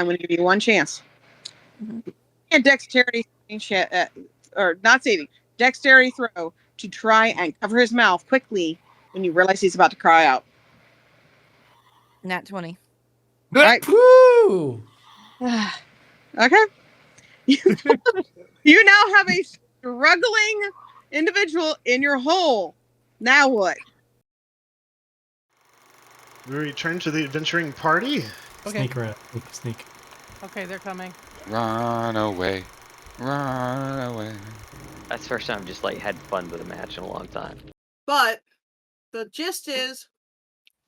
I'm going to give you one chance. Mm-hmm. And dexterity, or not saving, dexterity throw to try and cover his mouth quickly when you realize he's about to cry out. Nat 20. All right. Woo! Okay. You now have a struggling individual in your hole. Now what? We return to the adventuring party. Okay. Sneak around. Sneak. Okay, they're coming. Run away. Run away. That's the first time I've just like had fun with a match in a long time. But the gist is,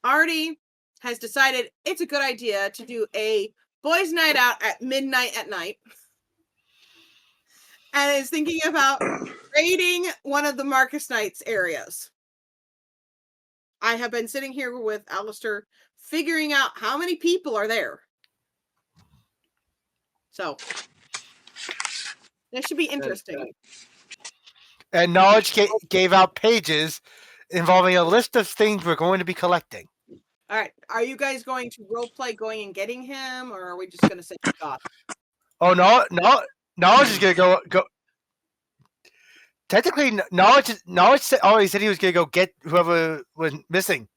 Ardy has decided it's a good idea to do a boys' night out at midnight at night. And is thinking about raiding one of the Marcus Knights areas. I have been sitting here with Alastor figuring out how many people are there. So, that should be interesting. And Knowledge gave out pages involving a list of things we're going to be collecting. All right. Are you guys going to roleplay going and getting him, or are we just going to say God? Oh, no. Knowledge is going to go. Technically, Knowledge already said he was going to go get whoever was missing.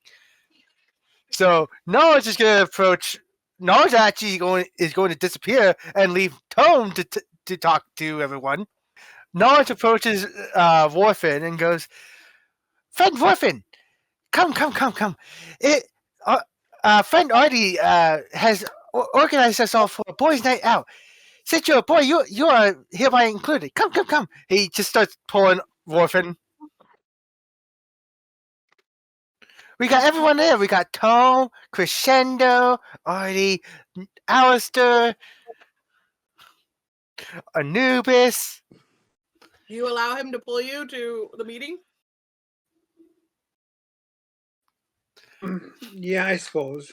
So, Knowledge is going to approach. Knowledge actually is going to disappear and leave Tone to talk to everyone. Knowledge approaches Warfin and goes, "Friend Warfin, come. Friend Ardy has organized us all for a boys' night out. Since you're a boy, you are hereby included. Come. He just starts pulling Warfin. We got everyone there. We got Tone, Cresendo, Ardy, Alastor, Anubis. Do you allow him to pull you to the meeting? Yeah, I suppose.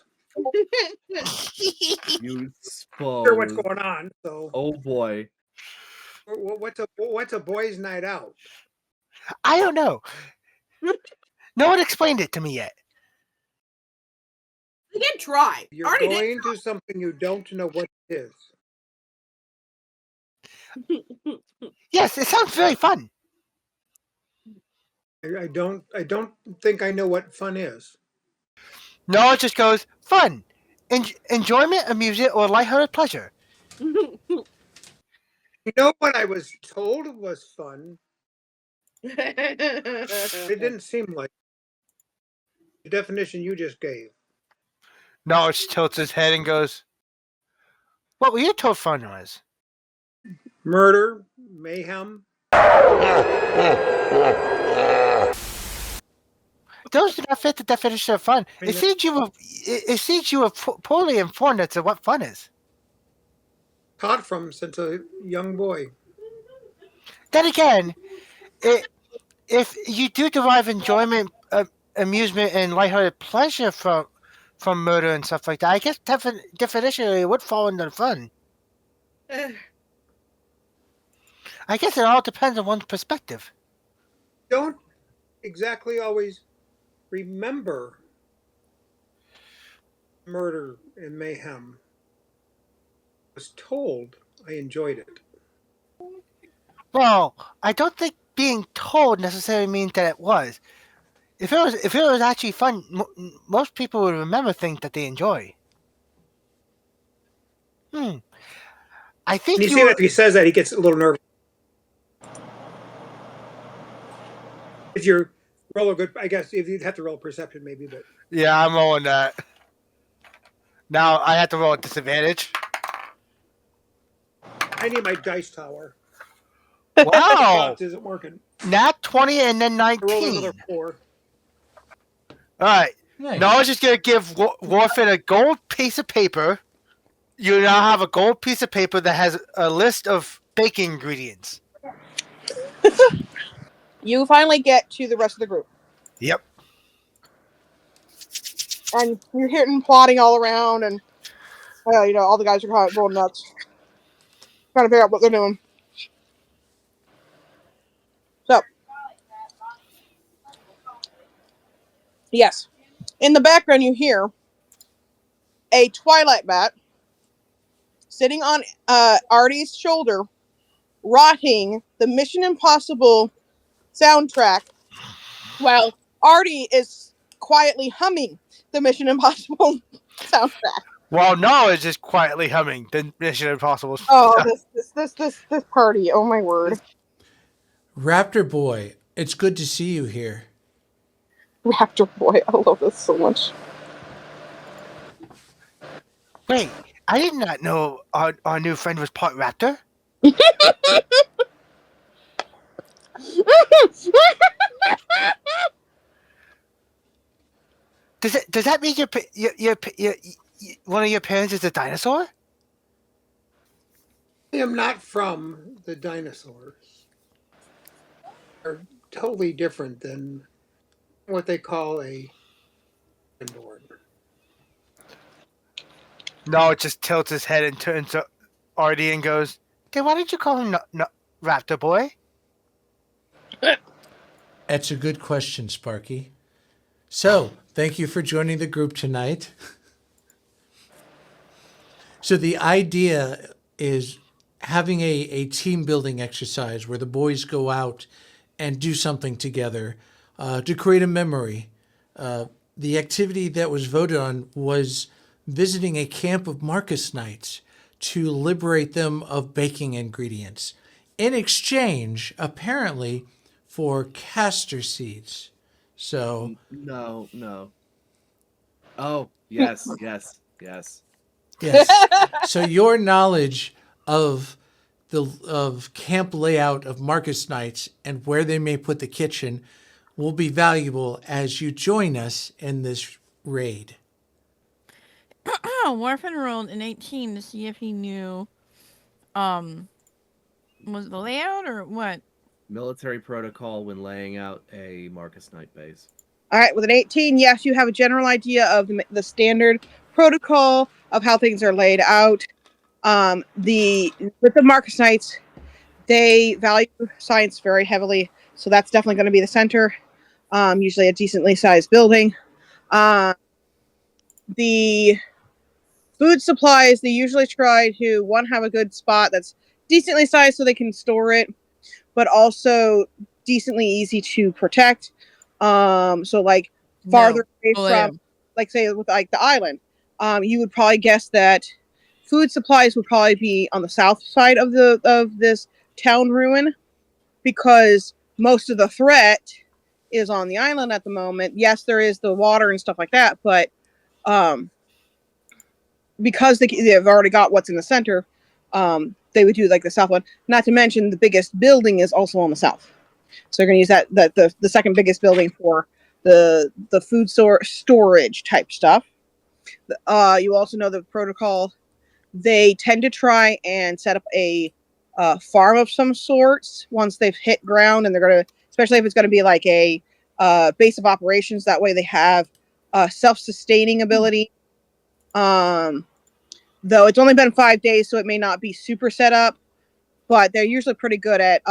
You suppose. Sure, what's going on? So, oh boy, what's a boys' night out? I don't know. No one explained it to me yet. You can try. You're Ardy going to something you don't know what it is. Yes, it sounds very fun. I don't think I know what fun is. No, it just goes fun, enjoyment, amusement, or lighthearted pleasure. You know what I was told was fun? It didn't seem like the definition you just gave. Knowledge tilts his head and goes, "What were you told fun was?" Murder, mayhem. Those do not fit the definition of fun. It seems you were poorly informed as to what fun is. Taught from since a young boy. Then again, if you do derive enjoyment, amusement, and lighthearted pleasure from murder and stuff like that, I guess definitionally it would fall into fun. I guess it all depends on one's perspective. Don't exactly always remember murder and mayhem. I was told I enjoyed it. Well, I don't think being told necessarily means that it was. If it was actually fun, most people would remember things that they enjoy. I think you see if he says that, he gets a little nervous. If you're roll a good, I guess if you'd have to roll perception, maybe, but yeah, I'm rolling that. Now I have to roll a disadvantage. I need my dice tower. Wow, it isn't working. Nat 20 and then 19. Roll another 4. All right. Nice. Now I was just gonna give Warfin a gold piece of paper. You now have a gold piece of paper that has a list of baking ingredients. You finally get to the rest of the group. Yep. And you're hearing plotting all around, and all the guys are kind of going nuts, trying to figure out what they're doing. So, yes, in the background you hear a twilight bat sitting on Ardy's shoulder, rocking the Mission Impossible soundtrack, while Ardy is quietly humming the Mission Impossible soundtrack. While Knowledge is quietly humming the Mission Impossible. Oh, this party! Oh my word! Raptor Boy, it's good to see you here. Raptor Boy, I love this so much. Wait, I did not know our new friend was part raptor. Does that mean your one of your parents is a dinosaur? I am not from the dinosaurs. They're totally different than what they call a born. No, it just tilts his head and turns to Ardy and goes, "Then why did you call him Raptor Boy?" That's a good question, Sparky. So, thank you for joining the group tonight. So the idea is having a team building exercise where the boys go out and do something together to create a memory. The activity that was voted on was visiting a camp of Marcus Knights to liberate them of baking ingredients in exchange, apparently, for castor seeds. So, No. Oh, yes. yes. So your knowledge of camp layout of Marcus Knights and where they may put the kitchen will be valuable as you join us in this raid. Warfin rolled an 18 to see if he knew, was it the layout or what? Military protocol when laying out a Marcus Knight base. All right, with an 18, yes, you have a general idea of the standard protocol of how things are laid out. With the Marcus Knights, they value science very heavily, so that's definitely going to be the center. Usually a decently sized building. The food supplies, they usually try to have a good spot that's decently sized so they can store it, but also decently easy to protect. So like farther away from, like say with like the island, you would probably guess that food supplies would probably be on the south side of this town ruin, because most of the threat is on the island at the moment. Yes, there is the water and stuff like that, but because they've already got what's in the center, they would do like the south one. Not to mention the biggest building is also on the south, so they're going to use that the second biggest building for the food storage type stuff. You also know the protocol. They tend to try and set up a farm of some sorts once they've hit ground, and they're going to, especially if it's going to be like a base of operations. That way, they have self-sustaining ability. Though it's only been 5 days, so it may not be super set up, but they're usually pretty good at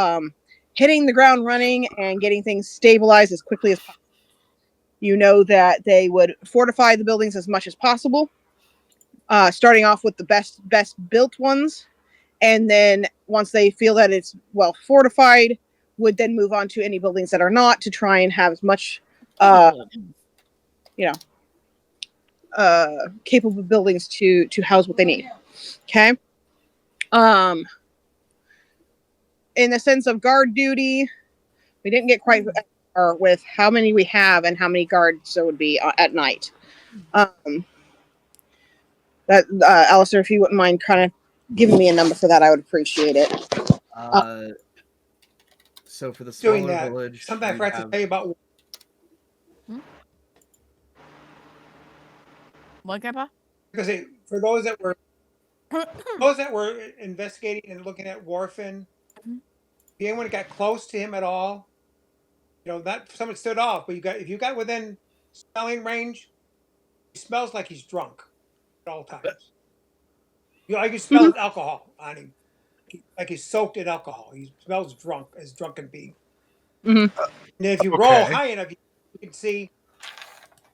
hitting the ground running and getting things stabilized as quickly as possible. You know that they would fortify the buildings as much as possible, starting off with the best built ones, and then once they feel that it's well fortified, would then move on to any buildings that are not, to try and have as much capable buildings to house what they need. Okay. In the sense of guard duty, we didn't get quite with how many we have and how many guards there would be at night. That Alastor, if you wouldn't mind kind of giving me a number for that, I would appreciate it. So for the Doing smaller that, village, something I forgot to tell you about. What, Grandpa? Because for those that were investigating and looking at Warfin, if anyone got close to him at all, not someone stood off, but if you got within smelling range, he smells like he's drunk at all times. I can smell his alcohol on him, like he's soaked in alcohol. He smells drunk, as drunk can be. And if you roll high enough, you can see.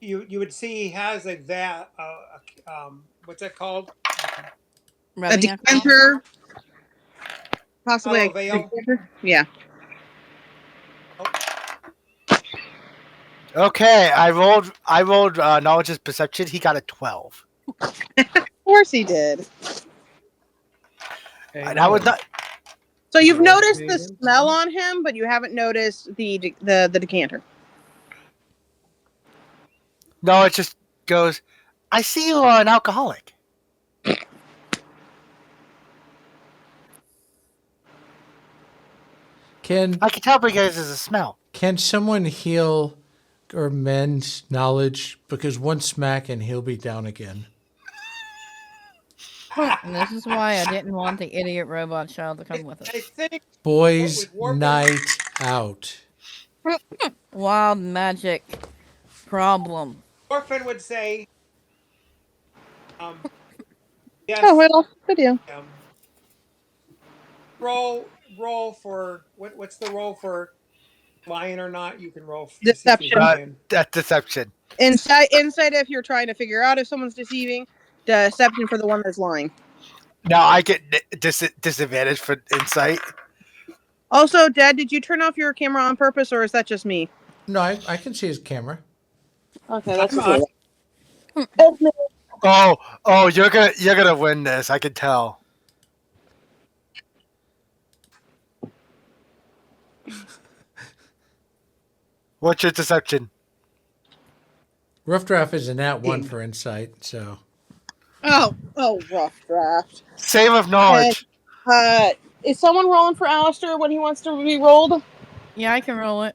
You would see he has like that. What's that called? A Rubbing alcohol? decanter. Possibly Aloe a veil. decanter. Yeah. Okay, I rolled knowledge and perception. He got a 12. Of course he did. Hey, And I was Noah, not. So Did you you've roll with noticed me the again? smell on him, but you haven't noticed the decanter. No, it just goes. I see you are an alcoholic. Can I can tell because there's a smell. can someone heal or mend knowledge? Because one smack and he'll be down again. And this is why I didn't want the idiot robot child to come with us. I think Boys' with Warfin, night out. Wild magic problem. Warfin would say, yes. Oh, well, good deal. Roll for what's the roll for lying or not? You can roll to see if he's Deception. lying. That deception. Insight if you're trying to figure out if someone's deceiving. Deception for the one that's lying. Now I get disadvantage for insight. Also, Dad, did you turn off your camera on purpose, or is that just me? No, I can see his camera. Okay, that's I'm just me. Oh, you're gonna win this. I can tell. What's your deception? RuffDraft is a nat 1 for insight, so. Oh, rough draft. Save of knowledge. Is someone rolling for Alastor when he wants to be rolled? Yeah, I can roll it.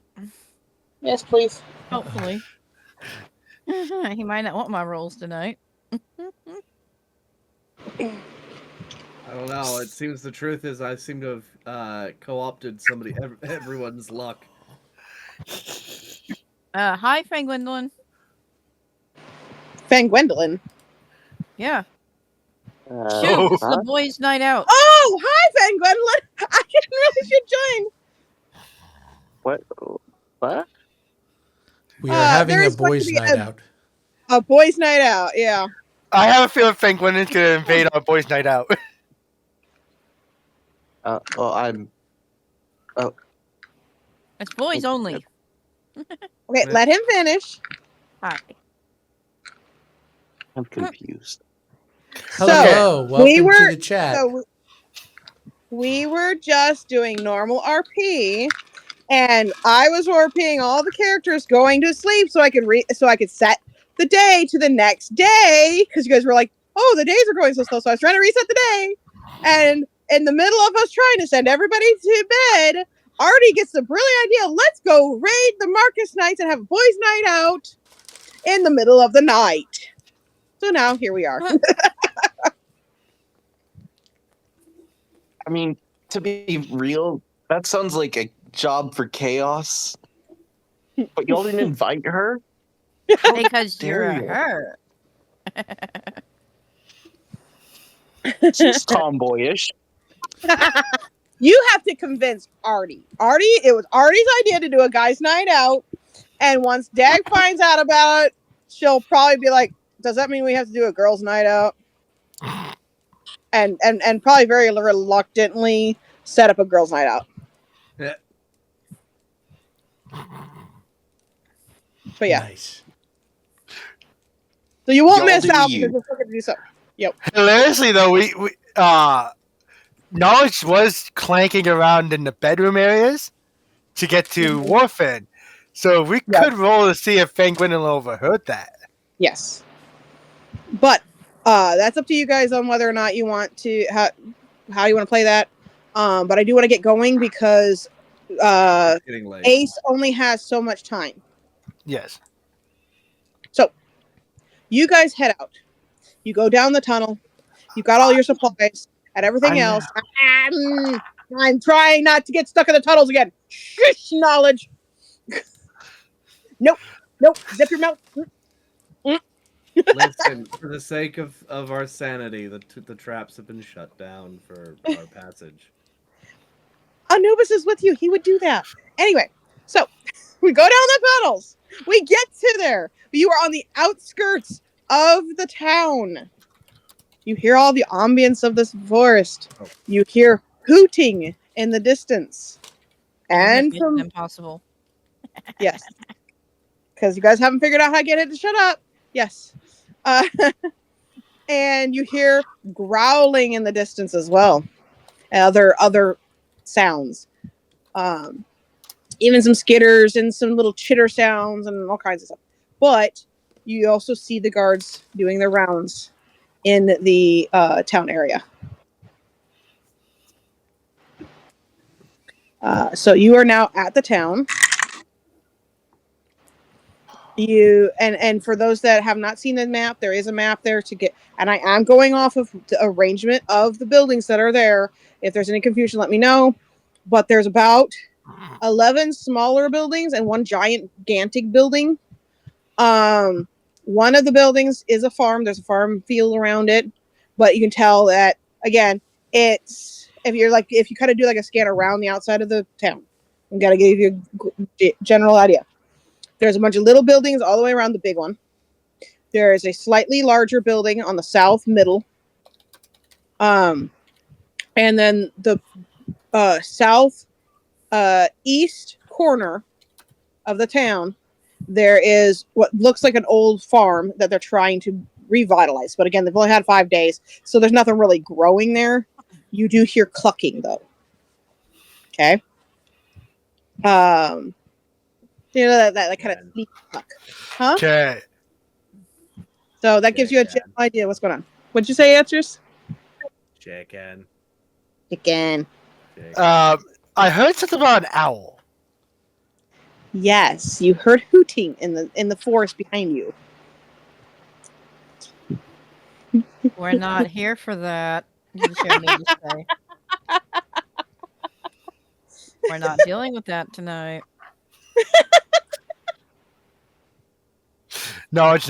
Yes, please. Hopefully. He might not want my rolls tonight. I don't know. It seems the truth is I seem to have co-opted everyone's luck. Hi, Gwendolyn. Gwendolyn. Yeah. Uh, Shoot, it's huh? the boys' night out. Oh, hi, Gwendolyn. I didn't really should join. What? We are having there a is going to boys' be night out. A boys' night out, yeah. I have a feeling Penguin's gonna invade our boys' night out. Well, I'm. It's boys only. Okay, let him finish. Hi. I'm confused. Hello, welcome we were, to the chat. So we were just doing normal RP, and I was RPing all the characters going to sleep so I could set the day to the next day, because you guys were like, "Oh, the days are going so slow," so I was trying to reset the day, and in the middle of us trying to send everybody to bed, Ardy gets the brilliant idea: let's go raid the Marcus Knights and have a boys' night out in the middle of the night. So now here we are. I mean, to be real, that sounds like a job for chaos. But y'all didn't invite her? Because you're dare a you. her. It's just tomboyish. You have to convince Ardy. It was Ardy's idea to do a guys' night out, and once Dag finds out about it, she'll probably be like, "Does that mean we have to do a girls' night out?" And probably very reluctantly set up a girls' night out. Yeah. But yeah, Nice. so you won't Y'all miss do out you. because we're going to do something. Yep. Hilariously, though, we knowledge was clanking around in the bedroom areas to get to Warfin, so we could roll to see if Penguin overheard that. Yes. But that's up to you guys on whether or not you want to how you want to play that. But I do want to get going because It's getting late. Ace only has so much time. Yes. So you guys head out. You go down the tunnel. You got all your supplies and everything else. I'm trying not to get stuck in the tunnels again. Shush, knowledge. Nope. Zip your mouth. Listen, for the sake of our sanity, the traps have been shut down for our passage. Anubis is with you. He would do that. Anyway, so we go down the tunnels. We get to there. You are on the outskirts of the town. You hear all the ambience of this forest. Oh. You hear hooting in the distance. And Mission from Impossible. yes, because you guys haven't figured out how to get it to shut up. Yes, and you hear growling in the distance as well. Other sounds, even some skitters and some little chitter sounds and all kinds of stuff. But you also see the guards doing their rounds in the town area. So you are now at the town. And for those that have not seen the map, there is a map there to get, and I am going off of the arrangement of the buildings that are there. If there's any confusion, let me know. But there's about 11 smaller buildings and one gigantic building. One of the buildings is a farm. There's a farm field around it, but you can tell that again, it's if you kind of do like a scan around the outside of the town, I'm gonna give you a general idea. There's a bunch of little buildings all the way around the big one. There is a slightly larger building on the south middle. And then the south east corner of the town, there is what looks like an old farm that they're trying to revitalize. But again, they've only had 5 days, so there's nothing really growing there. You do hear clucking though. Okay. You know that kind of sneak cluck. Huh? Okay. So that gives you a general idea what's going on. What'd you say, Answers? Chicken. Chicken. I heard something about an owl. Yes, you heard hooting in the forest behind you. We're not here for that. You should need to say. We're not dealing with that tonight. Nods.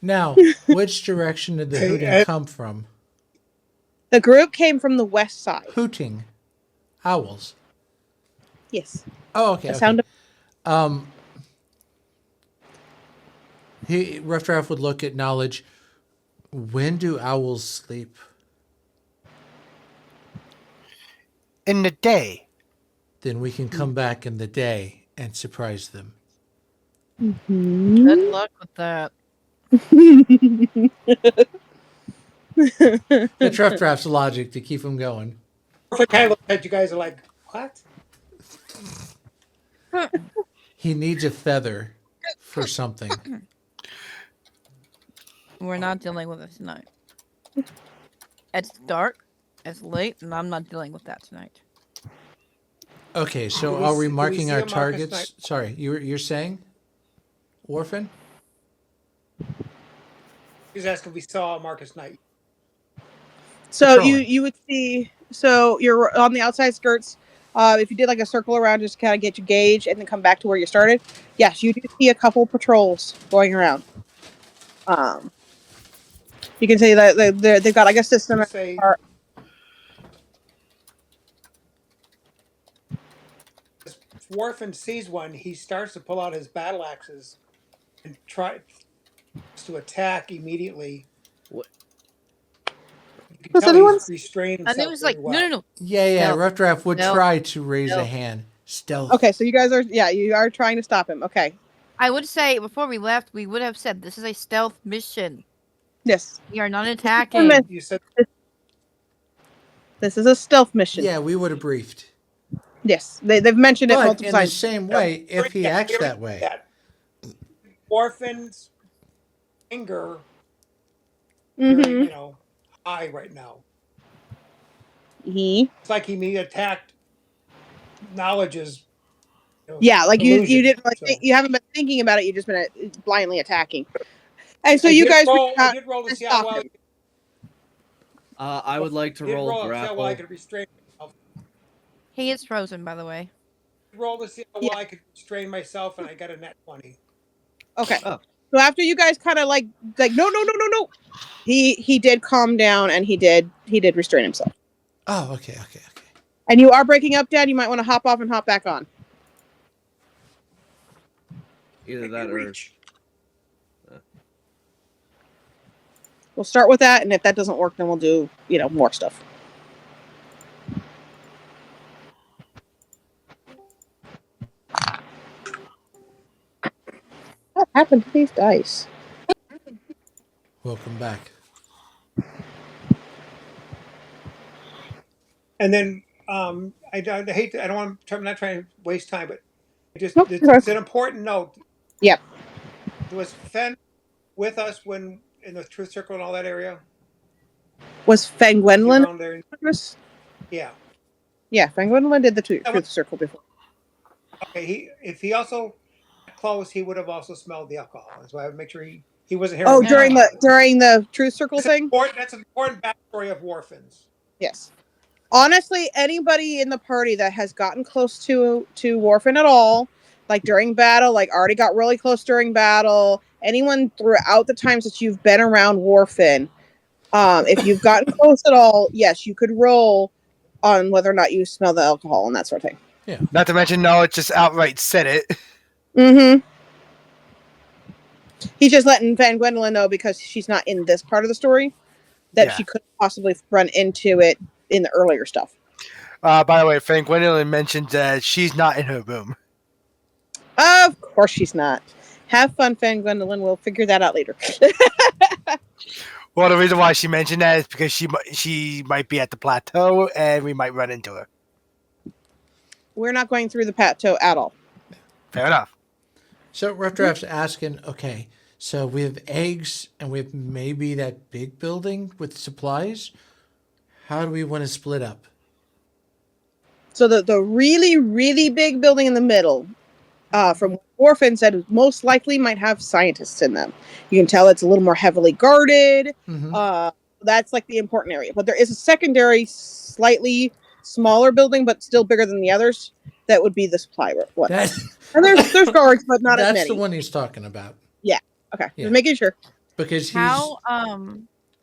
Now, which direction did the hooting come from? The group came from the west side. Hooting. Owls. Yes. Oh, okay. The sound of... RuffDraft would look at knowledge. When do owls sleep? In the day. Then we can come back in the day and surprise them. Mm-hmm. Good luck with that. That's RuffDraft's logic to keep them going. I kind of look at you guys are like, what? He needs a feather for something. We're not dealing with it tonight. It's dark, it's late, and I'm not dealing with that tonight. Okay, so are we marking our targets? Sorry, you're saying? Warfin? He's asking if we saw Marcus Knight. So you would see. So you're on the outside skirts. If you did like a circle around, just kind of get your gauge and then come back to where you started. Yes, you do see a couple patrols going around. You can see that they've got like a system. If Warfin sees one, he starts to pull out his battle axes and try to attack immediately. What? You can tell he's restrained himself. And it was like, well. no. Yeah. No. RuffDraft would No. try to raise No. a hand. Stealth. Okay, so you guys are you are trying to stop him. Okay. I would say before we left, we would have said this is a stealth mission. Yes. We are not attacking. You said this is a stealth mission. Yeah, we would have briefed. Yes, they've mentioned it But multiple in times. the same way, if he acts that way. Warfin's anger, Mm-hmm. high right now. He. It's like he may attacked. Knowledge is. Yeah, like you illusion, didn't like so. you haven't been thinking about it. You've just been blindly attacking. And so I you did guys. I did roll to see how well. I would like to roll to see how grapple. well I could restrain myself. He is frozen, by the way. Roll to see how well I could restrain myself, and I got a net 20. Okay. Oh. So after you guys kind of like no, he did calm down and he did restrain himself. Oh, okay. And you are breaking up, Dad. You might want to hop off and hop back on. Either that or We'll start with that, and if that doesn't work, then we'll do, more stuff. What happened to these dice? Welcome back. And then I hate to, I don't want to, I'm not trying to waste time, but Nope, it's an important note. Yep. Was Fen with us when in the Truth Circle and all that area? Was Fangwenlin Around there? Yeah. Yeah, Fangwenlin did the Truth Circle before. Okay, if he also close, he would have also smelled the alcohol. That's why I would make sure he wasn't here. Oh, during the Truth Circle thing? That's an important backstory of Warfins. Yes. Honestly, anybody in the party that has gotten close to Warfin at all, like during battle, like Ardy got really close during battle, anyone throughout the times that you've been around Warfin, if you've gotten close at all, yes, you could roll on whether or not you smell the alcohol and that sort of thing. Yeah. Not to mention, no, it just outright said it. Mm-hmm. He's just letting Van Gwendolyn know because she's not in this part of the story that she could possibly run into it in the earlier stuff. By the way, Frank Gwendolyn mentioned that she's not in her room. Of course she's not. Have fun, Van Gwendolyn. We'll figure that out later. Well, the reason why she mentioned that is because she might be at the plateau and we might run into her. We're not going through the plateau at all. Fair enough. So RuffDraft's asking, okay, so we have eggs and we have maybe that big building with supplies. How do we want to split up? So the really, really big building in the middle, from Warfin said, most likely might have scientists in them. You can tell it's a little more heavily guarded. Mm-hmm. That's like the important area. But there is a secondary, slightly smaller building, but still bigger than the others. That would be the supply one. And there's guards, but not as many. That's the one he's talking about. Yeah. Okay. Yeah. Just making sure. Because he's... Oh,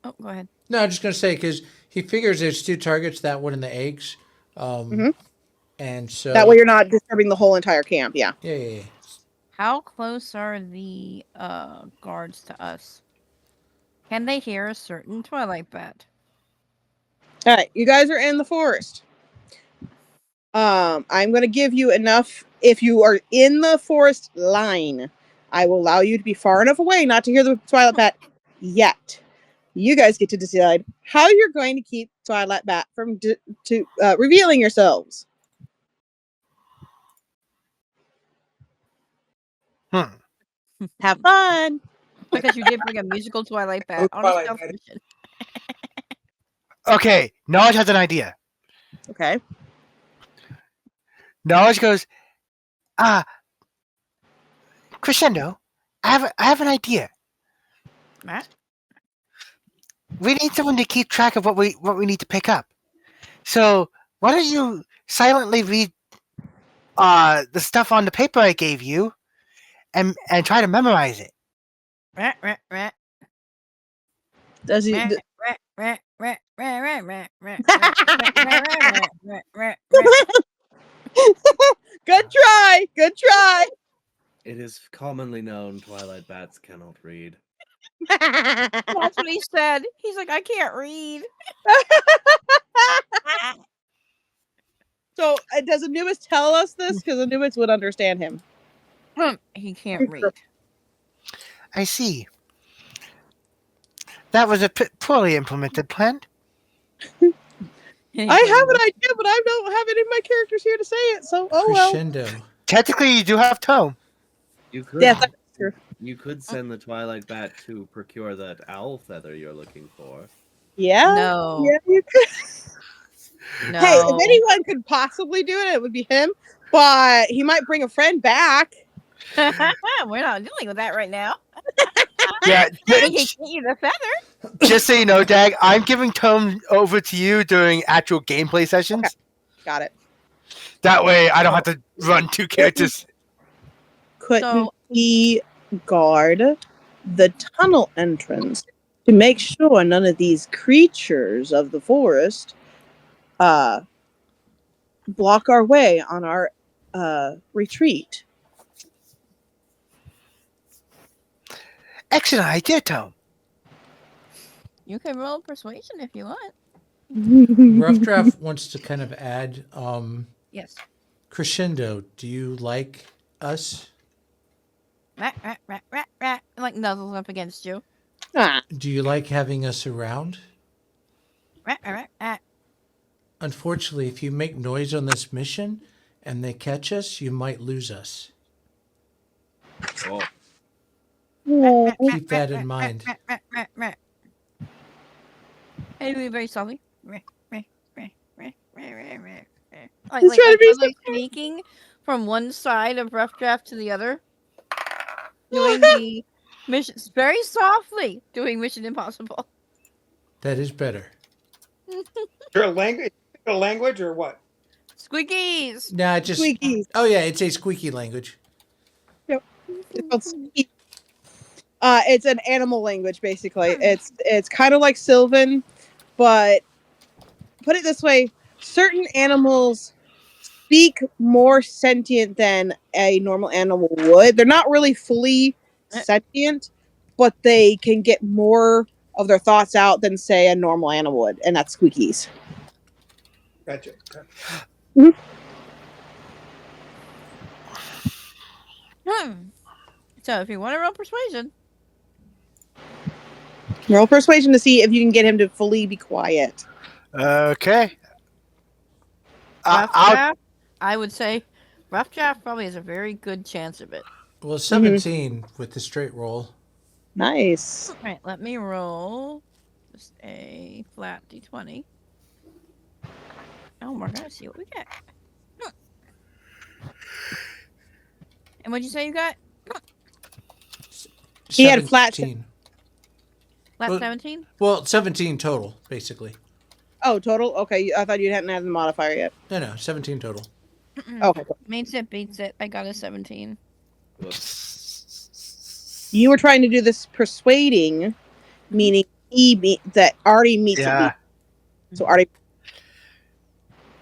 go ahead. No, I'm just going to say, because he figures there's two targets, that one and the eggs. And so... That way you're not disturbing the whole entire camp, yeah. Yeah. How close are the guards to us? Can they hear a certain Twilight bat? All right, you guys are in the forest. I'm going to give you enough. If you are in the forest line, I will allow you to be far enough away not to hear the Twilight bat yet. You guys get to decide how you're going to keep Twilight bat from revealing yourselves. Have fun. Because you did bring a musical Twilight bat on a stealth mission. Okay, Knowledge has an idea. Okay. Knowledge goes, Cresendo, I have an idea. Matt? We need someone to keep track of what we need to pick up. So why don't you silently read the stuff on the paper I gave you and try to memorize it. Rat. Does he? Rat. Good try. It is commonly known Twilight bats cannot read. That's what he said. He's like, I can't read. So does Anubis tell us this? Because Anubis would understand him. He can't read. I see. That was a poorly implemented plan. I have an idea, but I don't have any of my characters here to say it. So, Cresendo. well. Technically, you do have tome. You could. Yeah, that's true. You could send the Twilight bat to procure that owl feather you're looking for. Yeah. No. Yeah, you could. No. Hey, if anyone could possibly do it, it would be him. But he might bring a friend back. We're not dealing with that right now. Yeah, He can get you the feather. just so you know, Dag, I'm giving tome over to you during actual gameplay sessions. Okay. Got it. That way, I don't have to run two characters. Couldn't he guard the tunnel entrance to make sure none of these creatures of the forest block our way on our retreat? Excellent idea, Tome. You can roll persuasion if you want. RuffDraft wants to kind of add Yes. Cresendo. Do you like us? Rat, rat, rat, rat, rat. Like nuzzles up against you. Ah, Do you like having us around? Rat, rat, rat, rat. Unfortunately, if you make noise on this mission and they catch us, you might lose us. Oh, Rat, rat, Keep that in mind. rat, rat, rat, rat. And do it very softly. Rat, rat, rat, rat, rat, rat, rat, rat. Like, He's like, trying to like, be literally sneaking from one side of RuffDraft to the other. Doing the missions very softly. Doing Mission Impossible. That is better. Is there a language or what? Squeakies. Nah, just. squeaky. Oh, yeah, it's a squeaky language. Yep. It's called squeaky. It's an animal language, basically. It's kind of like Sylvan, but put it this way: certain animals speak more sentient than a normal animal would. They're not really fully sentient, but they can get more of their thoughts out than, say, a normal animal would, and that's squeakies. Gotcha. So if you want to roll persuasion, Roll persuasion to see if you can get him to fully be quiet. Okay. RuffDraft, I would say RuffDraft probably has a very good chance of it. Well, 17 with the straight roll. Nice. All right, let me roll just a flat d20. Oh, we're gonna see what we get. And what'd you say you got? He had flat. 17. Flat Well- 17? Well, 17 total, basically. Oh, total? Okay, I thought you hadn't had the modifier yet. No, 17 total. Okay, cool. Means it beats it. I got a 17. You were trying to do this persuading, meaning that Ardy meets it. So Ardy.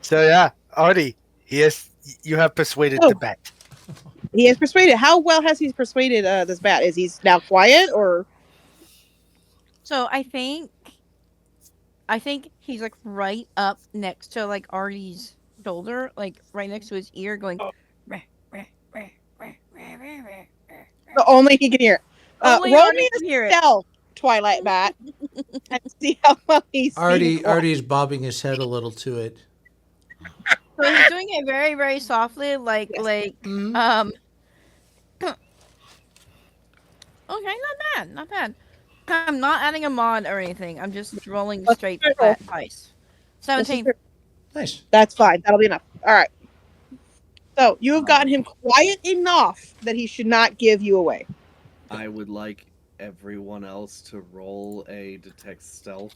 So yeah, Ardy, yes, you have persuaded the bat. He has persuaded. How well has he persuaded this bat? Is he now quiet or? So I think he's like right up next to like Ardy's shoulder, like right next to his ear, going. Only he can hear. Only Roll Ardy me can a hear it. spell, Twilight Bat, and see how well he's. Ardy's bobbing his head a little to it. So he's doing it very, very softly, like Okay, not bad. I'm not adding a mod or anything. I'm just rolling straight flat dice. 17. Nice. That's fine. That'll be enough. All right. So you have gotten him quiet enough that he should not give you away. I would like everyone else to roll a detect stealth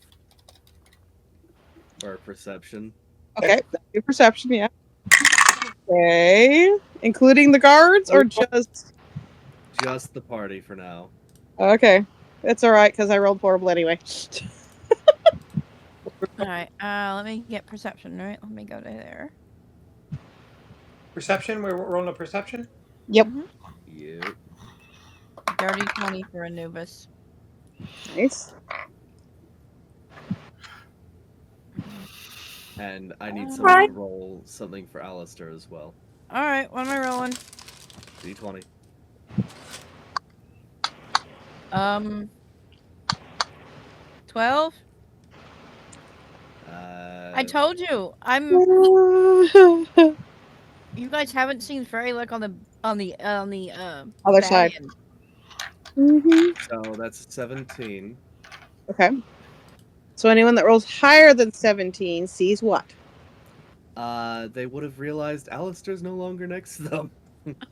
or perception. Okay, your perception, yeah. Okay, including the guards or just Just the party for now. okay? It's all right because I rolled horrible anyway. All right. Let me get perception. Right. Let me go to there. Perception? We're rolling a perception? Yep. Yep. Dirty 20 for Anubis. Nice. And I need someone to roll something for Alastor as well. All right. What am I rolling? D20. 12. I told you, I'm. You guys haven't seen fairy luck on the Other side. So that's 17. Okay. So anyone that rolls higher than 17 sees what? They would have realized Alastor's no longer next to them.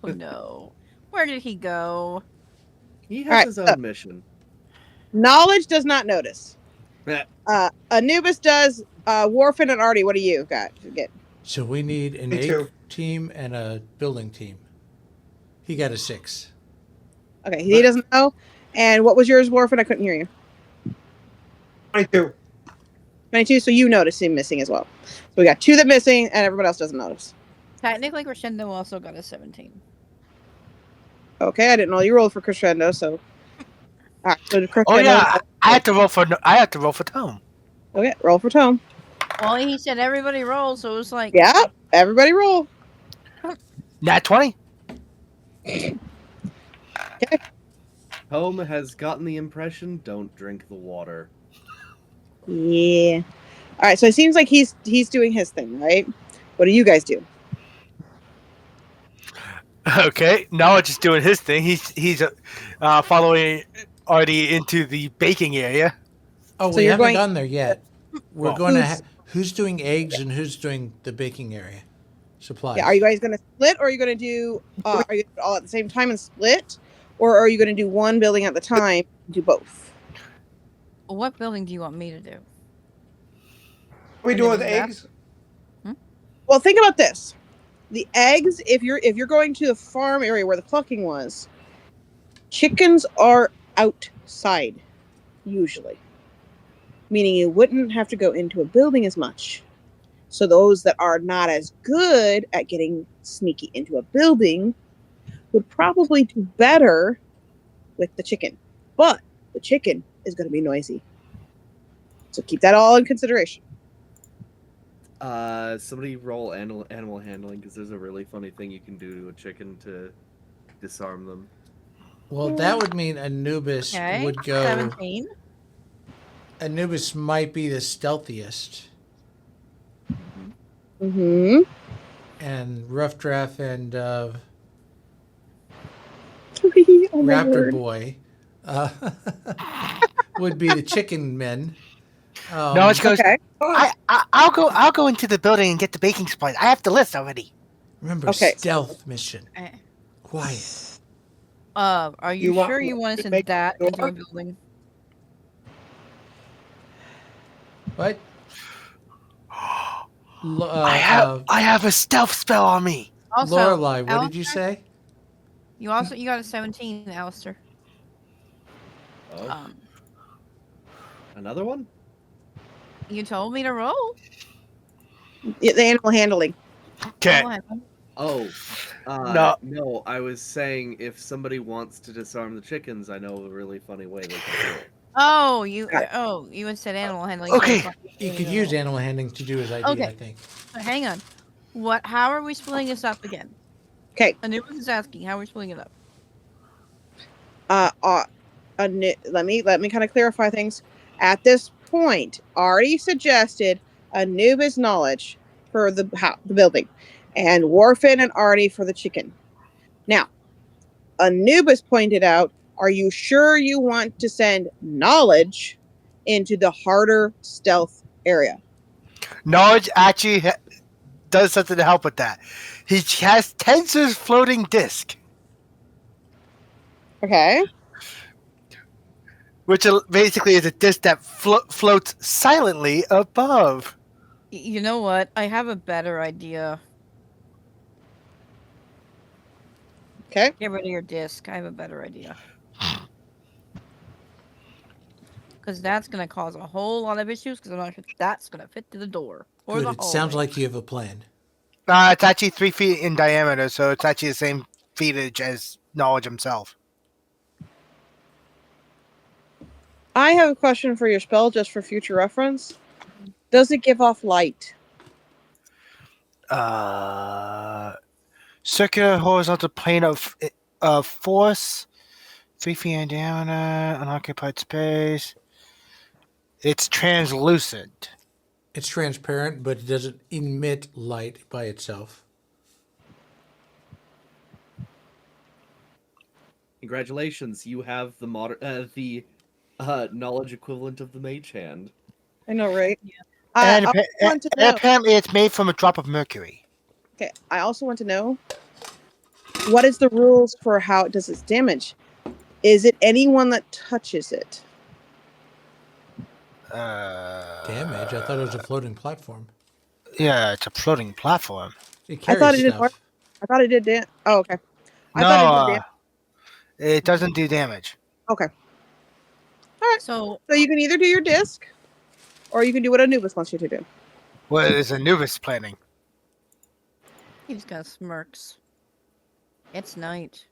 Oh no. Where did he go? He has Alright, his own mission. Knowledge does not notice. Yeah. Anubis does. Warfin and Ardy, what do you got? So we need an Me 8 too. team and a building team. He got a 6. Okay, he doesn't know. And what was yours, Warfin? I couldn't hear you. 22. 22, so you notice him missing as well. So we got 2 that missing, and everybody else doesn't notice. Technically, Cresendo also got a 17. Okay, I didn't know you rolled for Cresendo, so. Alright, so Cresendo. Oh yeah, I have to roll for. I have to roll for Tome. Okay, roll for Tome. Well, he said everybody roll, so it was like. Yeah, everybody roll. Nat 20. Home has gotten the impression, don't drink the water. Yeah. All right, so it seems like he's doing his thing, right? What do you guys do? Okay, Knowledge is doing his thing. He's following Ardy into the baking area. Oh, So we you're haven't going- gone there yet. We're Well, going to. Foods. Who's doing eggs and who's doing the baking area? Supplies. Yeah, are you guys going to split, or are you going to do? Are you gonna do it all at the same time and split, or are you going to do one building at the time and do both? What building do you want me to do? What are we Can doing they with do that? eggs? Well, think about this: the eggs. If you're going to the farm area where the clucking was, chickens are outside usually, meaning you wouldn't have to go into a building as much. So those that are not as good at getting sneaky into a building would probably do better with the chicken. But the chicken is going to be noisy. So keep that all in consideration. Somebody roll animal handling, because there's a really funny thing you can do to a chicken to disarm them. Well, that would mean Anubis Okay. would go. 17. Anubis might be the stealthiest, Mm-hmm. and RuffDraft and Oh my Raptor word. Boy would be the chicken men. Knowledge goes. Okay. I'll go into the building and get the baking supplies. I have the list already. Remember, Okay. stealth mission. Eh. Quiet. Are you You want sure me you want to to make send that the into door? a building? What? I have a stealth spell on me. Also, Lorelei, what did you Alastor, say? you got a 17, Alastor. Oh, another one? You told me to roll. Yeah, the animal handling. Okay. Go ahead. Oh, No. no. I was saying if somebody wants to disarm the chickens, I know a really funny way they can do it. Oh, you Right. had said animal handling. Okay. He could use animal handling to do his idea, Okay. I think. Hang on. How are we splitting this up again? Okay. Anubis is asking, how are we splitting it up? Let me kind of clarify things. At this point, already suggested Anubis knowledge for the building, and Warfin and Ardy for the chicken. Now, Anubis pointed out, are you sure you want to send knowledge into the harder stealth area? Knowledge actually does something to help with that. He has Tensor's floating disc, Okay. which basically is a disc that floats silently above. You know what? I have a better idea. Okay. Get rid of your disc. I have a better idea. Because that's going to cause a whole lot of issues, because I'm not sure that's going to fit to the door. Or Good. the It sounds hallway. like you have a plan. It's actually 3 feet in diameter, so it's actually the same feetage as Knowledge himself. I have a question for your spell, just for future reference. Does it give off light? Circular horizontal plane of force, 3 feet in diameter, unoccupied space. It's translucent. It's transparent, but it doesn't emit light by itself. Congratulations, you have the knowledge equivalent of the mage hand. I know, right? And, I want to and know. apparently it's made from a drop of mercury. Okay, I also want to know, what is the rules for how it does its damage? Is it anyone that touches it? Damage? I thought it was a floating platform. Yeah, it's a floating platform. It I carries thought it did. stuff. I thought it did. Oh, okay. I No, thought it did. it doesn't do damage. Okay. All right. So, So you can either do your disc, or you can do what Anubis wants you to do. What is Anubis planning? he's got smirks. It's night.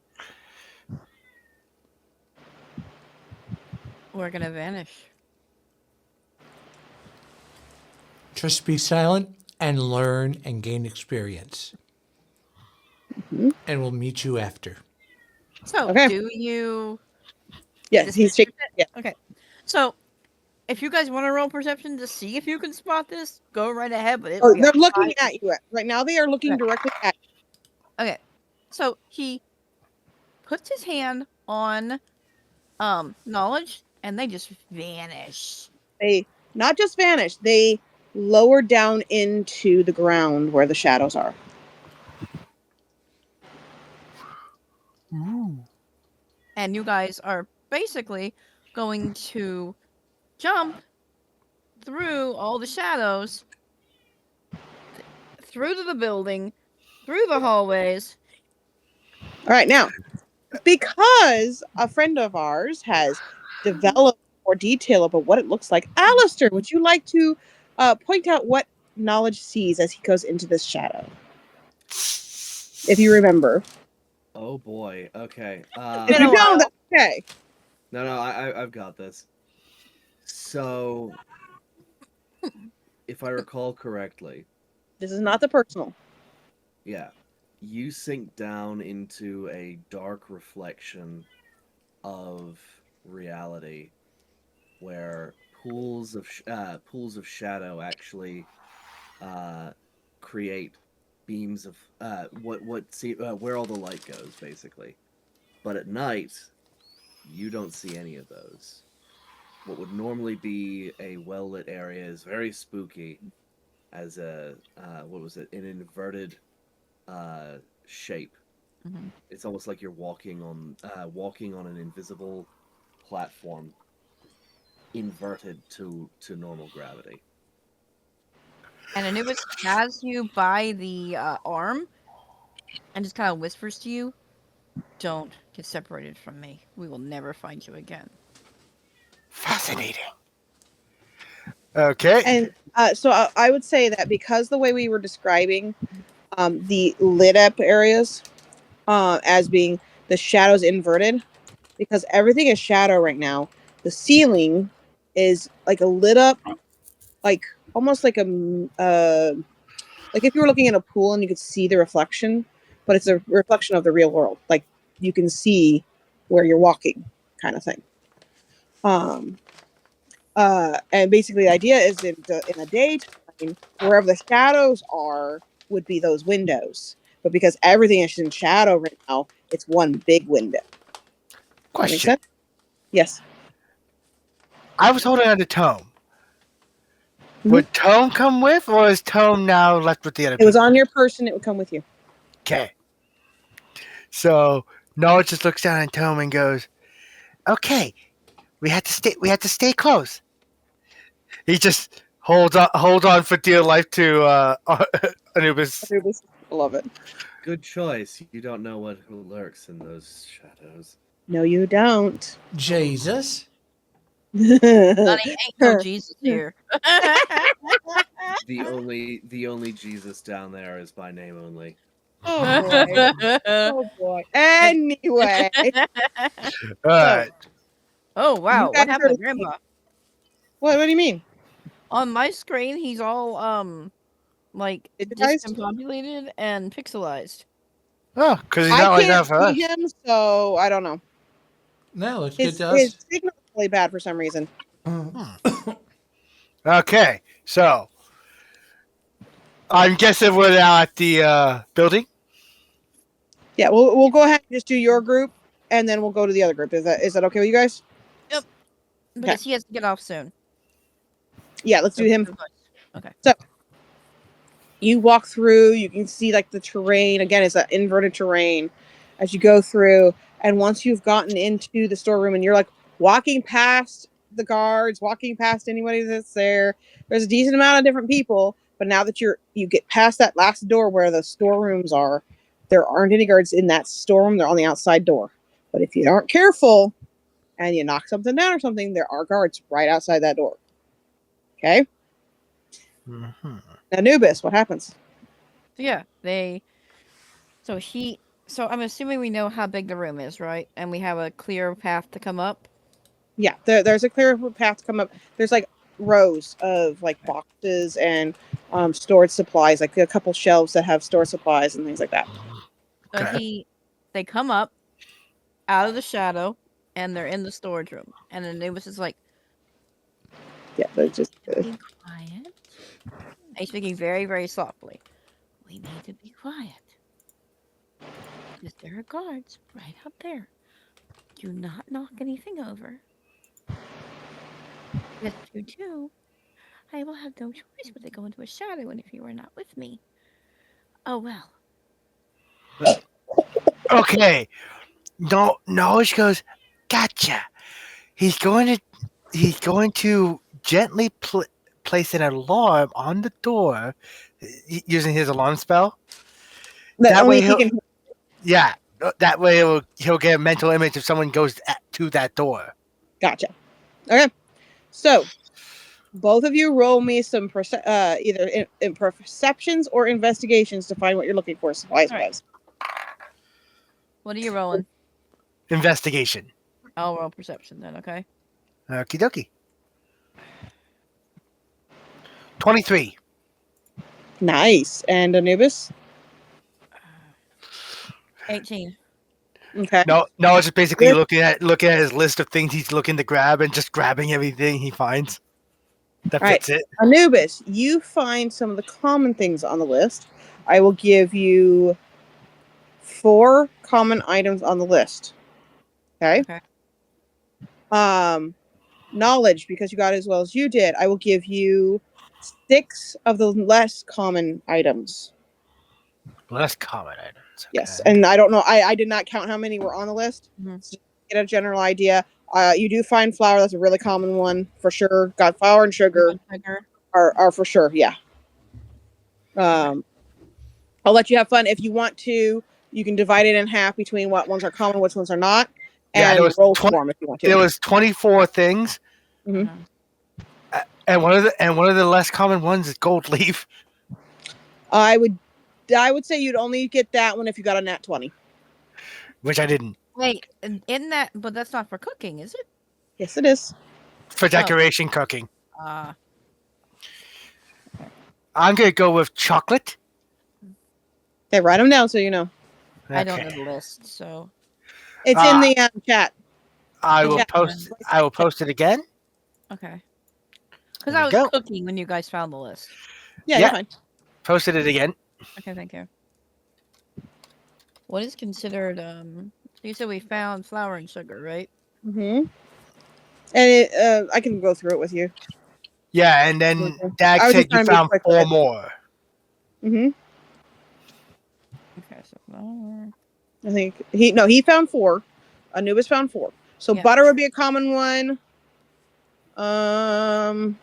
We're gonna vanish. Just be silent and learn and gain experience. And we'll meet you after. So, Okay. do you? Yes, he's shaking. Yeah. Okay. So, if you guys want to roll perception to see if you can spot this, go right ahead. But it'll Oh, be they're a looking high- at you right now. They are looking Okay. directly at Okay. So he puts his hand on knowledge, and they just vanish. They not just vanish, they lower down into the ground where the shadows are. And you guys are basically going to jump through all the shadows, through to the building, through the hallways. All right, now, because a friend of ours has developed more detail about what it looks like, Alastor, would you like to point out what knowledge sees as he goes into this shadow? If you remember. Oh boy. Okay. If Been you a don't, while. that's okay. No, I've got this. So, if I recall correctly, This is not the personal. yeah, you sink down into a dark reflection of reality, where pools of shadow actually create beams of where all the light goes, basically. But at night, you don't see any of those. What would normally be a well-lit area is very spooky as a an inverted shape. Mhm. It's almost like you're walking on an invisible platform inverted to normal gravity. And Anubis has you by the arm and just kind of whispers to you, "Don't get separated from me. We will never find you again." Fascinating. Okay. And so I would say that because the way we were describing the lit up areas as being the shadows inverted, because everything is shadow right now, the ceiling is like a lit up, like almost like like if you were looking in a pool and you could see the reflection, but it's a reflection of the real world. Like you can see where you're walking, kind of thing. And basically the idea is in the daytime, wherever the shadows are would be those windows. But because everything is in shadow right now, it's one big window. That make Question. sense? Yes. I was holding on to Tome. Mhm. Would Tome come with, or is Tome now left with the other It was people? on your person, it would come with you. Okay. So Noah just looks down at Tome and goes, "Okay, we have to stay. We have to stay close." He just holds on for dear life to Anubis. I love it. Good choice. You don't know what who lurks in those shadows. No, you don't. Jesus. Honey, ain't no Jesus here. The only Jesus down there is by name only. Oh boy. Oh boy. Anyway. All right. Oh wow! You What guys happened are- to Grandpa? What do you mean? On my screen, he's all like Digitized? discombobulated and pixelized. Oh, because he's I not like can't that for us. see him, so I don't know. No, looks good His, to his us. signal is really bad for some reason. Okay, so I'm guessing we're now at the building. Yeah, we'll go ahead and just do your group, and then we'll go to the other group. Is that okay with you guys? But Okay. he has to get off soon. Yeah, let's do him. Okay. So you walk through, you can see like the terrain. Again, it's that inverted terrain as you go through. And once you've gotten into the storeroom and you're like walking past the guards, walking past anybody that's there, there's a decent amount of different people. But now that you get past that last door where the storerooms are, there aren't any guards in that storeroom. They're on the outside door. But if you aren't careful and you knock something down or something, there are guards right outside that door. Okay? Mm-hmm. Anubis, what happens? So yeah, So I'm assuming we know how big the room is, right? And we have a clear path to come up. Yeah, there's a clear path to come up. There's like rows of like boxes and stored supplies, like a couple shelves that have stored supplies and things like that. So Okay. they come up out of the shadow, and they're in the storage room. And Anubis is like, Yeah, they're just be quiet. He's speaking very, very softly. We need to be quiet. Because there are guards right up there. Do not knock anything over. If you do, I will have no choice but to go into a shadow, and if you are not with me, oh well. Okay. No, Knowledge goes, gotcha. He's going to gently place an alarm on the door using his alarm spell. That only way he can. yeah. That way he'll get a mental image if someone goes to that door. Gotcha. Okay, so both of you roll me some either in perceptions or investigations to find what you're looking for supplies wise. What are you rolling? Investigation. I'll roll perception then, okay? Okie dokie. 23. Nice. And Anubis? 18. Okay. No, it's just basically looking at his list of things he's looking to grab and just grabbing everything he finds. That fits it. Anubis, you find some of the common things on the list. I will give you 4 common items on the list. Okay. Knowledge, because you got it as well as you did, I will give you 6 of the less common items. Less common items. Okay. Yes, and I don't know. I did not count how many were on the list. So get a general idea. You do find flour. That's a really common one for sure. Got flour and sugar are for sure. Yeah. I'll let you have fun. If you want to, you can divide it in half between what ones are common, which ones are not, and roll for them if you want to. There was 24 things. Mm-hmm. And one of the less common ones is gold leaf. I would say you'd only get that one if you got a nat 20. Which I didn't. Wait, in that, but that's not for cooking, is it? Yes, it is. For decoration cooking. Okay. I'm going to go with chocolate. Okay, write them down so you know. I don't know the list, so. It's in the chat. I will post it again. Okay. Because I was cooking when you guys found the list. Yeah, you're fine. Posted it again. Okay, thank you. What is considered, you said we found flour and sugar, right? Mm-hmm. And I can go through it with you. Yeah, and then Dag said you found 4 more. Mm-hmm. Okay, so flour. I think he found 4. Anubis found 4. So butter would be a common one. Honey?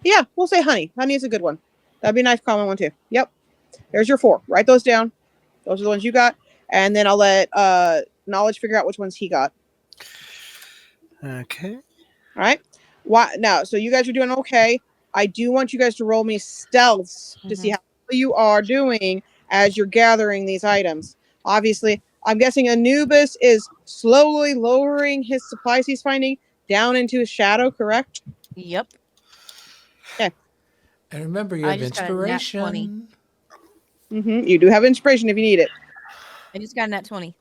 Yeah, we'll say honey. Honey is a good one. That'd be a nice common one too. Yep. There's your 4. Write those down. Those are the ones you got. And then I'll let Knowledge figure out which ones he got. Okay. All right. Now, so you guys are doing okay. I do want you guys to roll me stealths to see how you are doing as you're gathering these items. Obviously, I'm guessing Anubis is slowly lowering his supplies he's finding down into his shadow, correct? Yep. Okay. And remember, you have inspiration. Mm-hmm. You do have inspiration if you need it. I just got a nat 20. All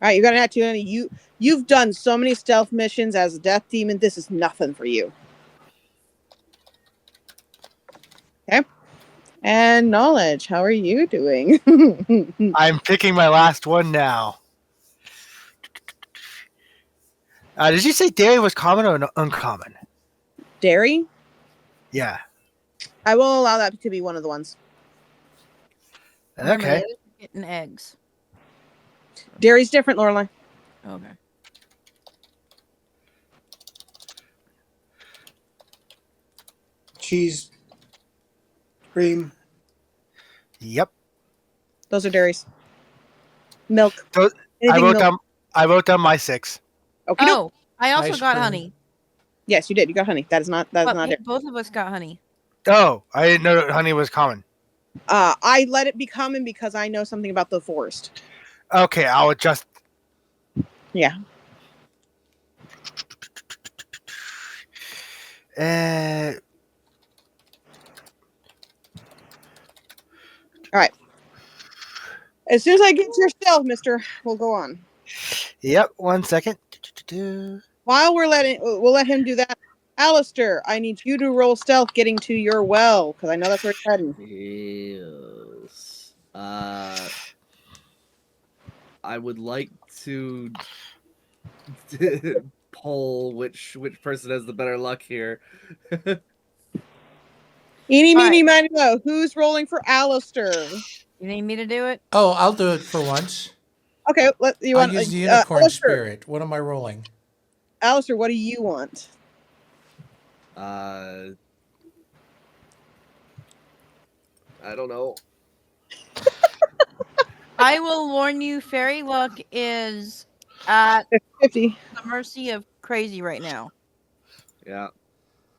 right, you got a nat 20. You've done so many stealth missions as a death demon. This is nothing for you. Okay. And Knowledge, how are you doing? I'm picking my last one now. Did you say dairy was common or uncommon? Dairy? Yeah. I will allow that to be one of the ones. Okay. Getting eggs. Dairy's different, Lorelei. Okay. Cheese, cream. Yep. Those are dairies. Milk. I wrote down my 6. Okay. Oh, I also got honey. Yes, you did. You got honey. That is not dairy. Both of us got honey. Oh, I didn't know that honey was common. I let it be common because I know something about the forest. Okay, I'll adjust. Yeah. All right. As soon as I get your stealth, Mister, we'll go on. Yep. 1 second. While we'll let him do that. Alastor, I need you to roll stealth getting to your well because I know that's where you're heading. Yes. I would like to poll which person has the better luck here. Eeny, All meeny, miny, mo. Who's rolling for Alastor? You need me to do it? Oh, I'll do it for once. Okay, you I'll want use the unicorn Alastor. spirit. What am I rolling? Alastor, what do you want? I don't know. I will warn you, fairy luck is at 50. the mercy of crazy right now. Yeah.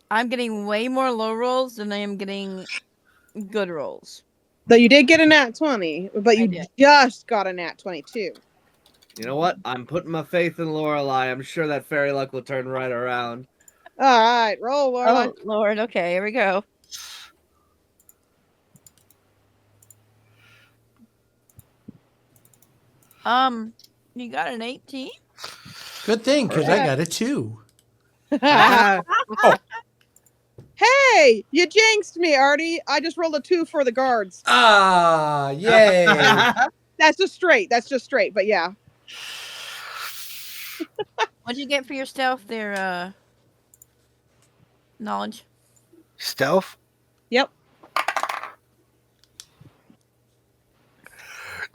I'm getting way more low rolls than I am getting good rolls. Though you did get a nat 20, but you just got a nat 22. You know what? I'm putting my faith in Lorelei. I'm sure that fairy luck will turn right around. All right, roll, Lorelei. Oh, Lord. Okay, here we go. You got an 18? Good thing, because I got a 2. Hey, you jinxed me, Ardy. I just rolled a 2 for the guards. Ah, yay. That's just straight. But yeah. What'd you get for your stealth there, Knowledge? Stealth? Yep.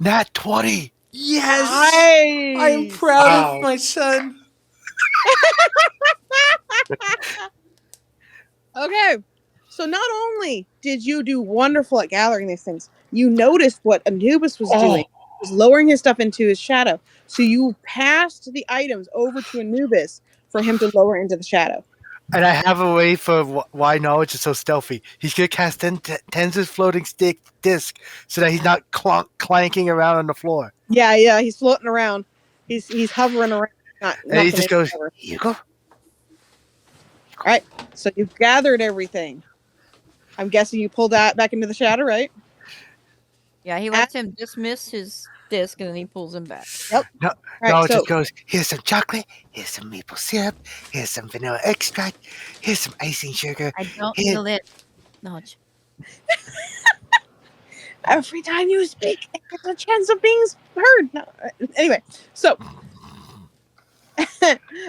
Nat 20. Yes. Nice. I am proud of my son. Okay. So not only did you do wonderful at gathering these things, you noticed what Anubis was doing. He was lowering his stuff into his shadow. So you passed the items over to Anubis for him to lower into the shadow. And I have a way for why knowledge is so stealthy. He's going to cast Tensor's floating stick disc so that he's not clanking around on the floor. Yeah, he's floating around. He's hovering around. And he just goes, "You go." All right, so you've gathered everything. I'm guessing you pulled that back into the shadow, right? Yeah, he lets him dismiss his disc and then he pulls him back. Yep. No, Right, it just goes, here's some chocolate, here's some maple syrup, here's some vanilla extract, here's some icing sugar. I don't feel it. Knowledge. Every time you speak, it gets a chance of being heard. No, anyway, so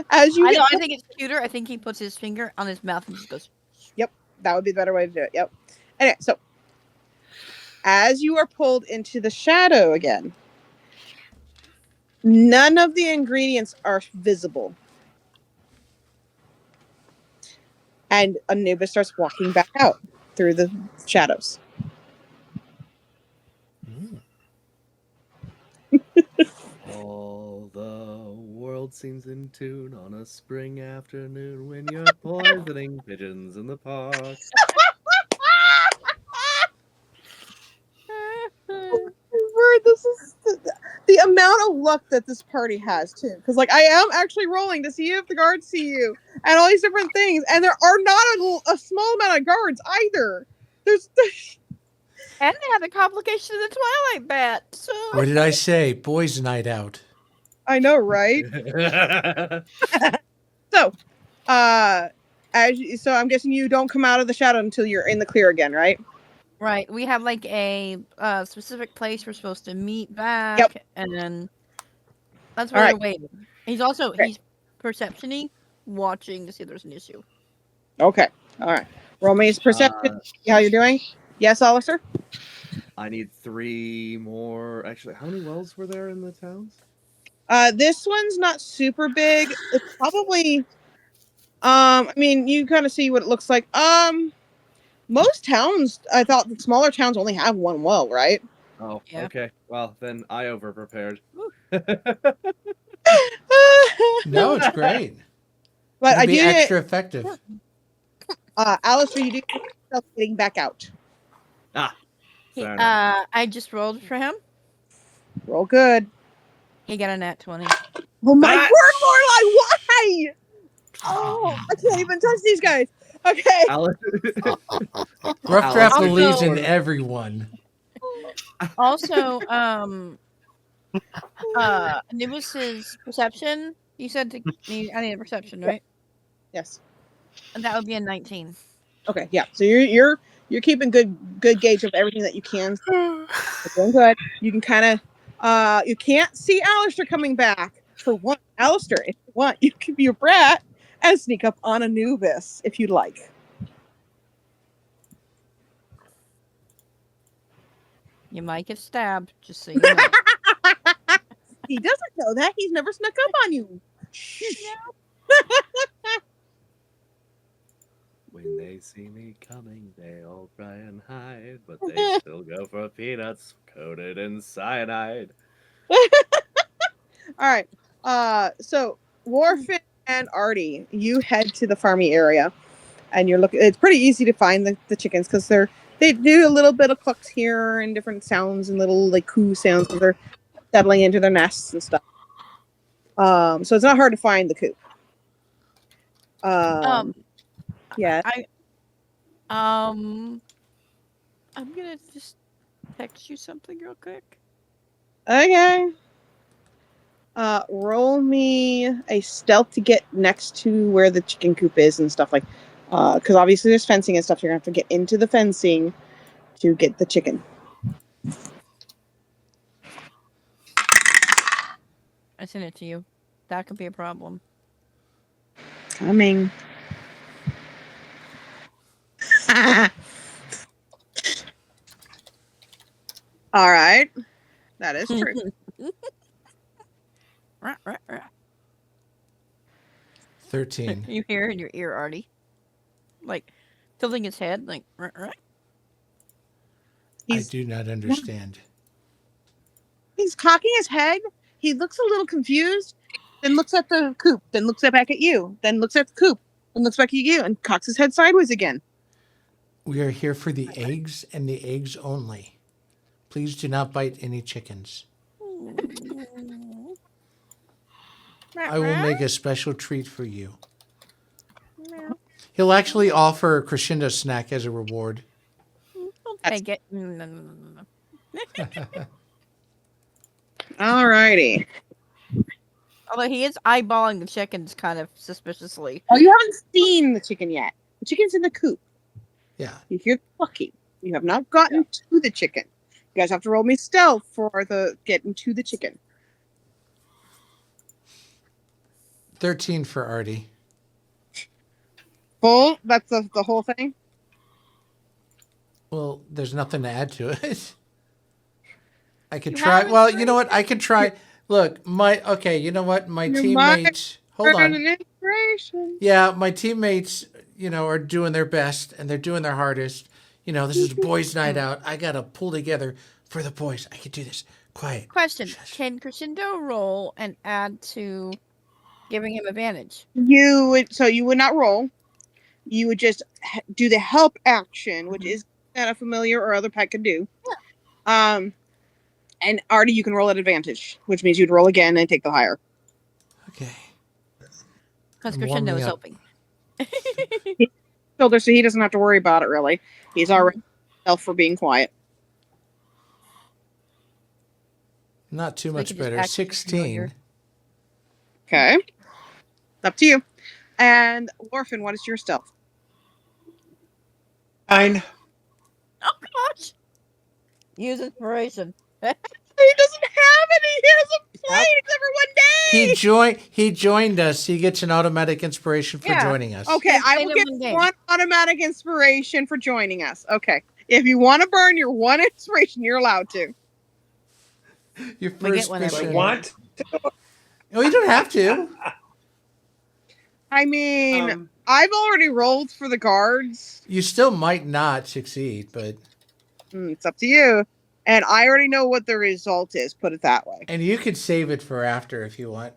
as you I think it's cuter. I think he puts his finger on his mouth and just goes. Yep, that would be the better way to do it. Yep. Anyway, so as you are pulled into the shadow again, none of the ingredients are visible. And Anubis starts walking back out through the shadows. All the world seems in tune on a spring afternoon when you're poisoning pigeons in the park. This is the amount of luck that this party has too, because like I am actually rolling to see if the guards see you and all these different things, and there are not a small amount of guards either. And they have the complication of the Twilight Bat. So What did I say? Boys' night out. I know, right? So, so I'm guessing you don't come out of the shadow until you're in the clear again, right? Right. We have like a specific place we're supposed to meet back. Yep. And then that's where we're waiting. He's also he's perception-y, watching to see if there's an issue. Okay. All right. Roll me his perception. See how you're doing? Yes, Alastor? I need 3 more. Actually, how many wells were there in the towns? This one's not super big. It's probably I mean, you kind of see what it looks like. Most towns, I thought the smaller towns only have 1 well, right? Oh, yeah. Okay. Well, then I over-prepared. No, it's great. But It'll be extra effective. Alastor, you do yourself getting back out. I just rolled for him. Roll good. He got a nat 20. Oh my word, Lorelei, why? Oh, I can't even touch these guys. Okay. Rough Draft Alastor believes just in wanted- everyone. Also, Anubis's perception. You said I need a perception, right? Yes. And that would be a 19. Okay. Yeah. So you're keeping good gauge of everything that you can. You're doing good. You can kind of you can't see Alastor coming back. For one, Alastor, if you want, you can be a brat and sneak up on Anubis if you'd like. You might get stabbed, just so you know. He doesn't know that. He's never snuck up on you. Shh. When they see me coming, they all try and hide, but they still go for peanuts coated in cyanide. All right. So Warfin and Ardy, you head to the farmy area, and you're looking. It's pretty easy to find the chickens because they do a little bit of clucks here and different sounds and little like coo sounds because they're settling into their nests and stuff. So it's not hard to find the coop. Yeah. I'm gonna just text you something real quick. Okay. Roll me a stealth to get next to where the chicken coop is and stuff like. Because obviously there's fencing and stuff. You're gonna have to get into the fencing to get the chicken. I sent it to you. That could be a problem. Coming. All right. That is true. 13. You hear in your ear, Ardy. Like, tilting his head, like, I do not understand. He's cocking his head. He looks a little confused, then looks at the coop, then looks back at you, then looks at the coop, and looks back at you, and cocks his head sideways again. We are here for the eggs and the eggs only. Please do not bite any chickens. I will make a special treat for you. He'll actually offer a Cresendo snack as a reward. I'll take it. No. Alrighty. Although he is eyeballing the chickens kind of suspiciously. Oh, you haven't seen the chicken yet. The chicken's in the coop. Yeah. You hear the clucking. You have not gotten to the chicken. You guys have to roll me stealth for the getting to the chicken. 13 for Ardy. Full? That's the whole thing? Well, there's nothing to add to it. I could try. Well, you know what? I could try. Look, you know what? My teammates. Hold on. An inspiration. Yeah, my teammates, are doing their best and they're doing their hardest. This is boys' night out. I got to pull together for the boys. I can do this. Quiet. Question. Can Cresendo roll and add to giving him advantage? You would not roll. You would just do the help action, which is that a familiar or other pet could do. Yeah. And Ardy, you can roll at advantage, which means you'd roll again and take the higher. Okay. Because Cresendo is helping. Filter, so he doesn't have to worry about it really. He's already self for being quiet. Not too much better. 16. Okay. It's up to you. And Warfin, what is your stealth? 9. Oh gosh. Use inspiration. He doesn't have any. He hasn't played except for one day. He joined us. He gets an automatic inspiration for joining us. Okay, I will get one automatic inspiration for joining us. Okay. If you want to burn your one inspiration, you're allowed to. Your first mission. I want to. Oh, you don't have to. I mean, I've already rolled for the guards. You still might not succeed, but it's up to you. And I already know what the result is, put it that way. And you could save it for after if you want.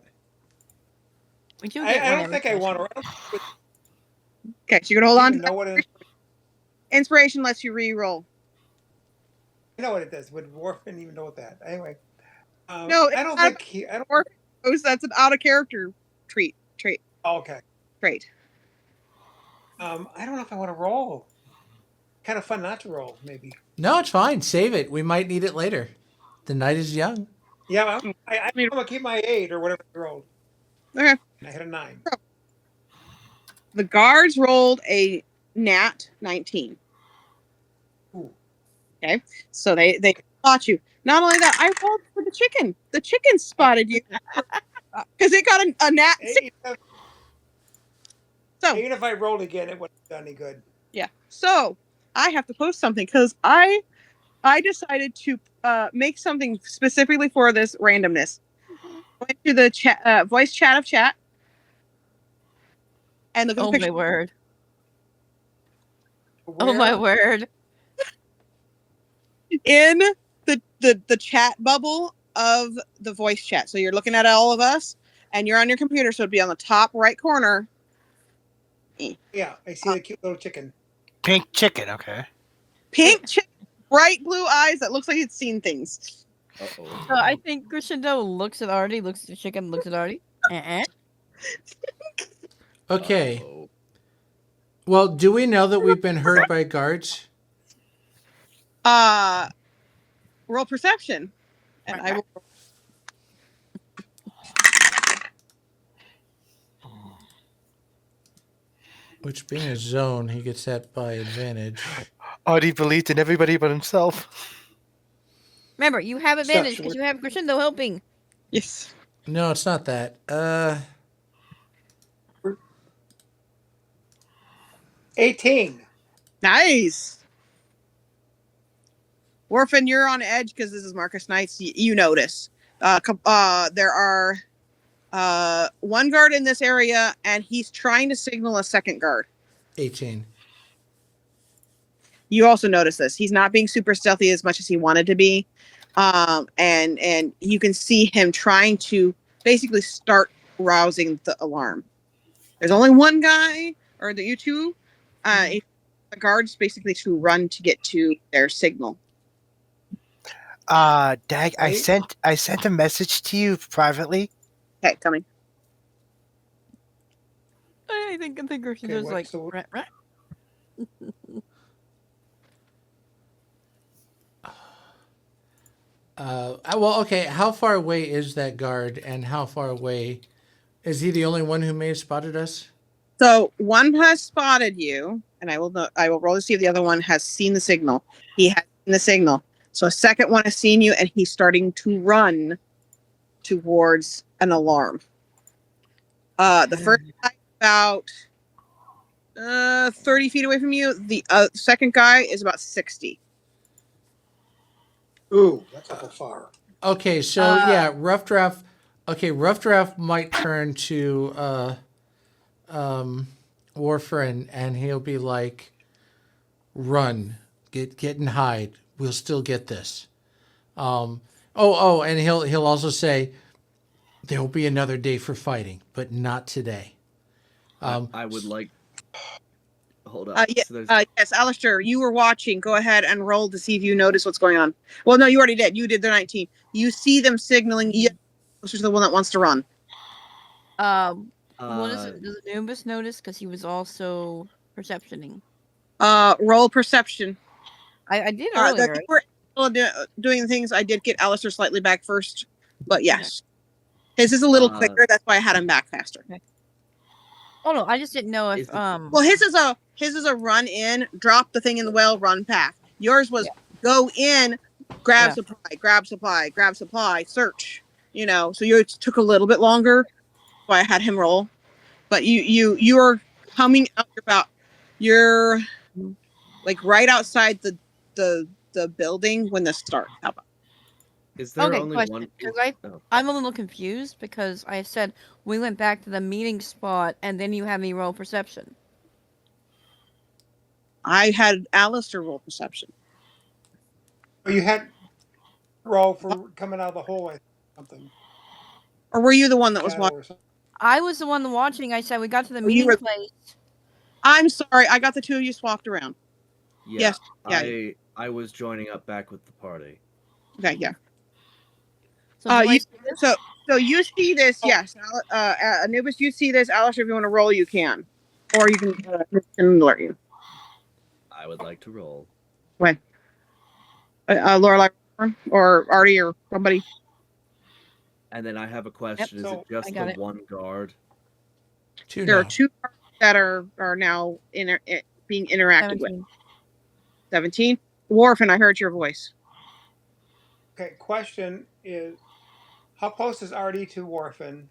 We do I don't think I want to. Okay, so you're going to hold on to know what inspiration lets you re-roll. I know what it does. Would Warfin even know what that? Anyway. No, I don't think I don't. Warfin knows that's an out of character trait. Okay. Trait. I don't know if I want to roll. Kind of fun not to roll, maybe. No, it's fine. Save it. We might need it later. The night is young. Yeah, I'm gonna keep my 8 or whatever I rolled. Okay. I had a 9. The guards rolled a nat 19. Ooh. Okay, so they spot you. Not only that, I rolled for the chicken. The chicken spotted you because it got a nat 6. So even if I rolled again, it wouldn't have done any good. yeah, so I have to post something because I decided to make something specifically for this randomness. Go into the chat, voice chat of chat, and look at the Oh picture. my word. Where? Oh my word. In the chat bubble of the voice chat. So you're looking at all of us, and you're on your computer, so it'd be on the top right corner. Yeah, I see the cute little chicken. Pink chicken, okay. Pink chicken, bright blue eyes that looks like it's seen things. Uh-oh. So I think Cresendo looks at Ardy, looks at the chicken, looks at Ardy. Okay. Uh-oh. Well, do we know that we've been heard by guards? Roll perception, and I will. Which, being a zone, he gets that by advantage. Ardy believed in everybody but himself. Remember, you have advantage because you have Cresendo helping. Yes. No, it's not that. 18. Nice. Warfin, you're on edge because this is Marcus Knights. You notice. There are one guard in this area, and he's trying to signal a second guard. 18. You also notice this. He's not being super stealthy as much as he wanted to be. And you can see him trying to basically start rousing the alarm. There's only one guy, or you two. The guards basically to run to get to their signal. Dag, I sent a message to you privately. Okay, coming. I think Crescendo's like, right. Well, okay. How far away is that guard, and how far away is he? The only one who may have spotted us. So one has spotted you, and I will roll to see if the other one has seen the signal. He has seen the signal. So a second one has seen you, and he's starting to run towards an alarm. The first guy about 30 feet away from you. The second guy is about 60. Ooh, that's awful far. Okay, so yeah, RuffDraft. Okay, RuffDraft might turn to Warfin, and he'll be like, "Run, get and hide. We'll still get this." And he'll also say, "There'll be another day for fighting, but not today." I would like. Hold up. Yes, Alastor, you were watching. Go ahead and roll to see if you notice what's going on. Well, no, you already did. You did the 19. You see them signaling. Yes, this is the one that wants to run. Does Anubis notice? Because he was also perceptioning. Roll perception. I did earlier. You were doing things. I did get Alastor slightly back first, but yes, his is a little quicker. That's why I had him back faster. Okay. Oh no, I just didn't know if Well, his is a run in, drop the thing in the well, run path. Yours was go in, grab supply, search. So yours took a little bit longer. That's why I had him roll. But you're coming out. You're like right outside the building when this starts. How about? Is there only question, one? Because I'm a little confused because I said we went back to the meeting spot and then you had me roll perception. I had Alastor roll perception. Oh, you had roll for coming out of the hole, I think, something. Or were you the one that was watching? I was the one watching. I said we got to the meeting place. I'm sorry, I got the two of you swapped around. Yeah, yes. I was joining up back with the party. Okay, yeah. So you see this, yes. Anubis, you see this. Alastor, if you want to roll, you can. or you can alert you. I would like to roll. When? Lorelei or Ardy or somebody. And then I have a question. Is so it just I got the it. one guard? Two There are now. 2 cards that are now being interacted with. 17. Warfin, I heard your voice. Okay, question is, how close is Ardy to Warfin?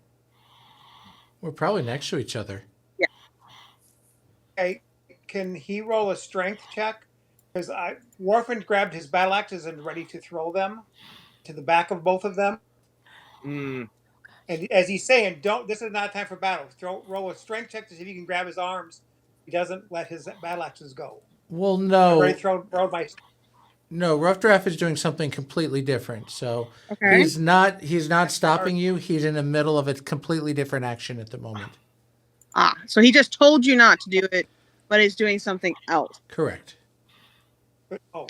We're probably next to each other. Yeah. Okay, can he roll a strength check? Because Warfin grabbed his battle axes and ready to throw them to the back of both of them. Mm, And as he's saying, don't. This is not time for battle. Roll a strength check to see if you can grab his arms. He doesn't let his battle axes go. Well, I've already no. thrown my. No, RuffDraft is doing something completely different. So Okay. he's not stopping you. He's in the middle of a completely different action at the moment. So he just told you not to do it, but he's doing something else. Correct. Oh,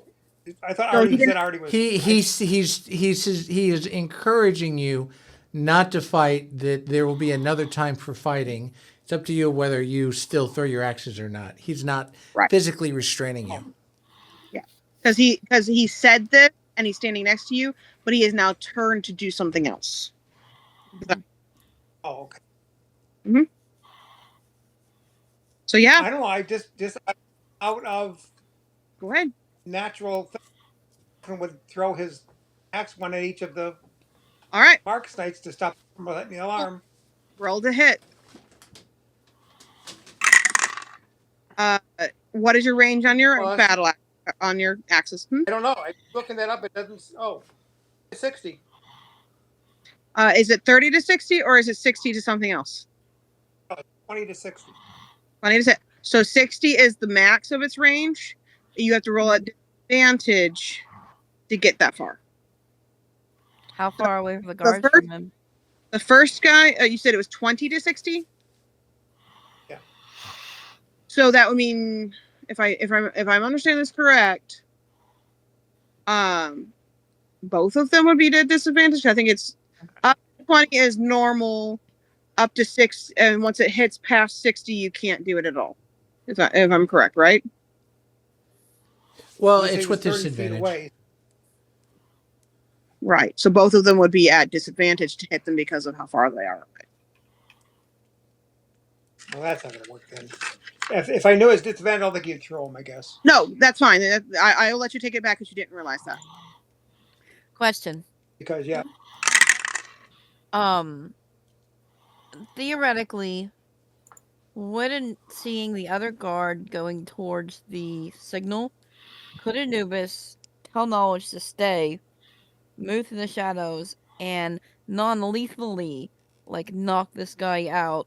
I thought So Ardy he said Ardy was. He is encouraging you not to fight. That there will be another time for fighting. It's up to you whether you still throw your axes or not. He's not Right. physically restraining you. Yeah, because he said this and he's standing next to you, but he is now turned to do something else. Oh, okay. Mm-hmm. So yeah, I don't know. I just out of go ahead. natural thing, would throw his axe one at each of the All right, Mark Knights to stop them from letting the alarm. roll to hit. What is your range on your Plus- battle on your axis? I don't know. I'm looking that up. It doesn't. Oh, 60. Is it 30 to 60 or is it 60 to something else? 20 to 60. 20 to 60. So 60 is the max of its range. You have to roll at disadvantage to get that far. How far away from the guards from him? The first guy, you said it was 20 to 60? Yeah. So that would mean if I'm understanding this correct, both of them would be at disadvantage. I think it's up to 20 is normal, up to 6, and once it hits past 60, you can't do it at all. If I'm correct, right? Well, Unless he it's was with 30 feet disadvantage. away. Right. So both of them would be at disadvantage to hit them because of how far they are. Well, that's not going to work then. If I knew his disadvantage, I don't think you'd throw him, I guess. No, that's fine. I'll let you take it back because you didn't realize that. Question. Because, yeah. Theoretically, wouldn't seeing the other guard going towards the signal, could Anubis tell knowledge to stay, move through the shadows, and non-lethally, like, knock this guy out?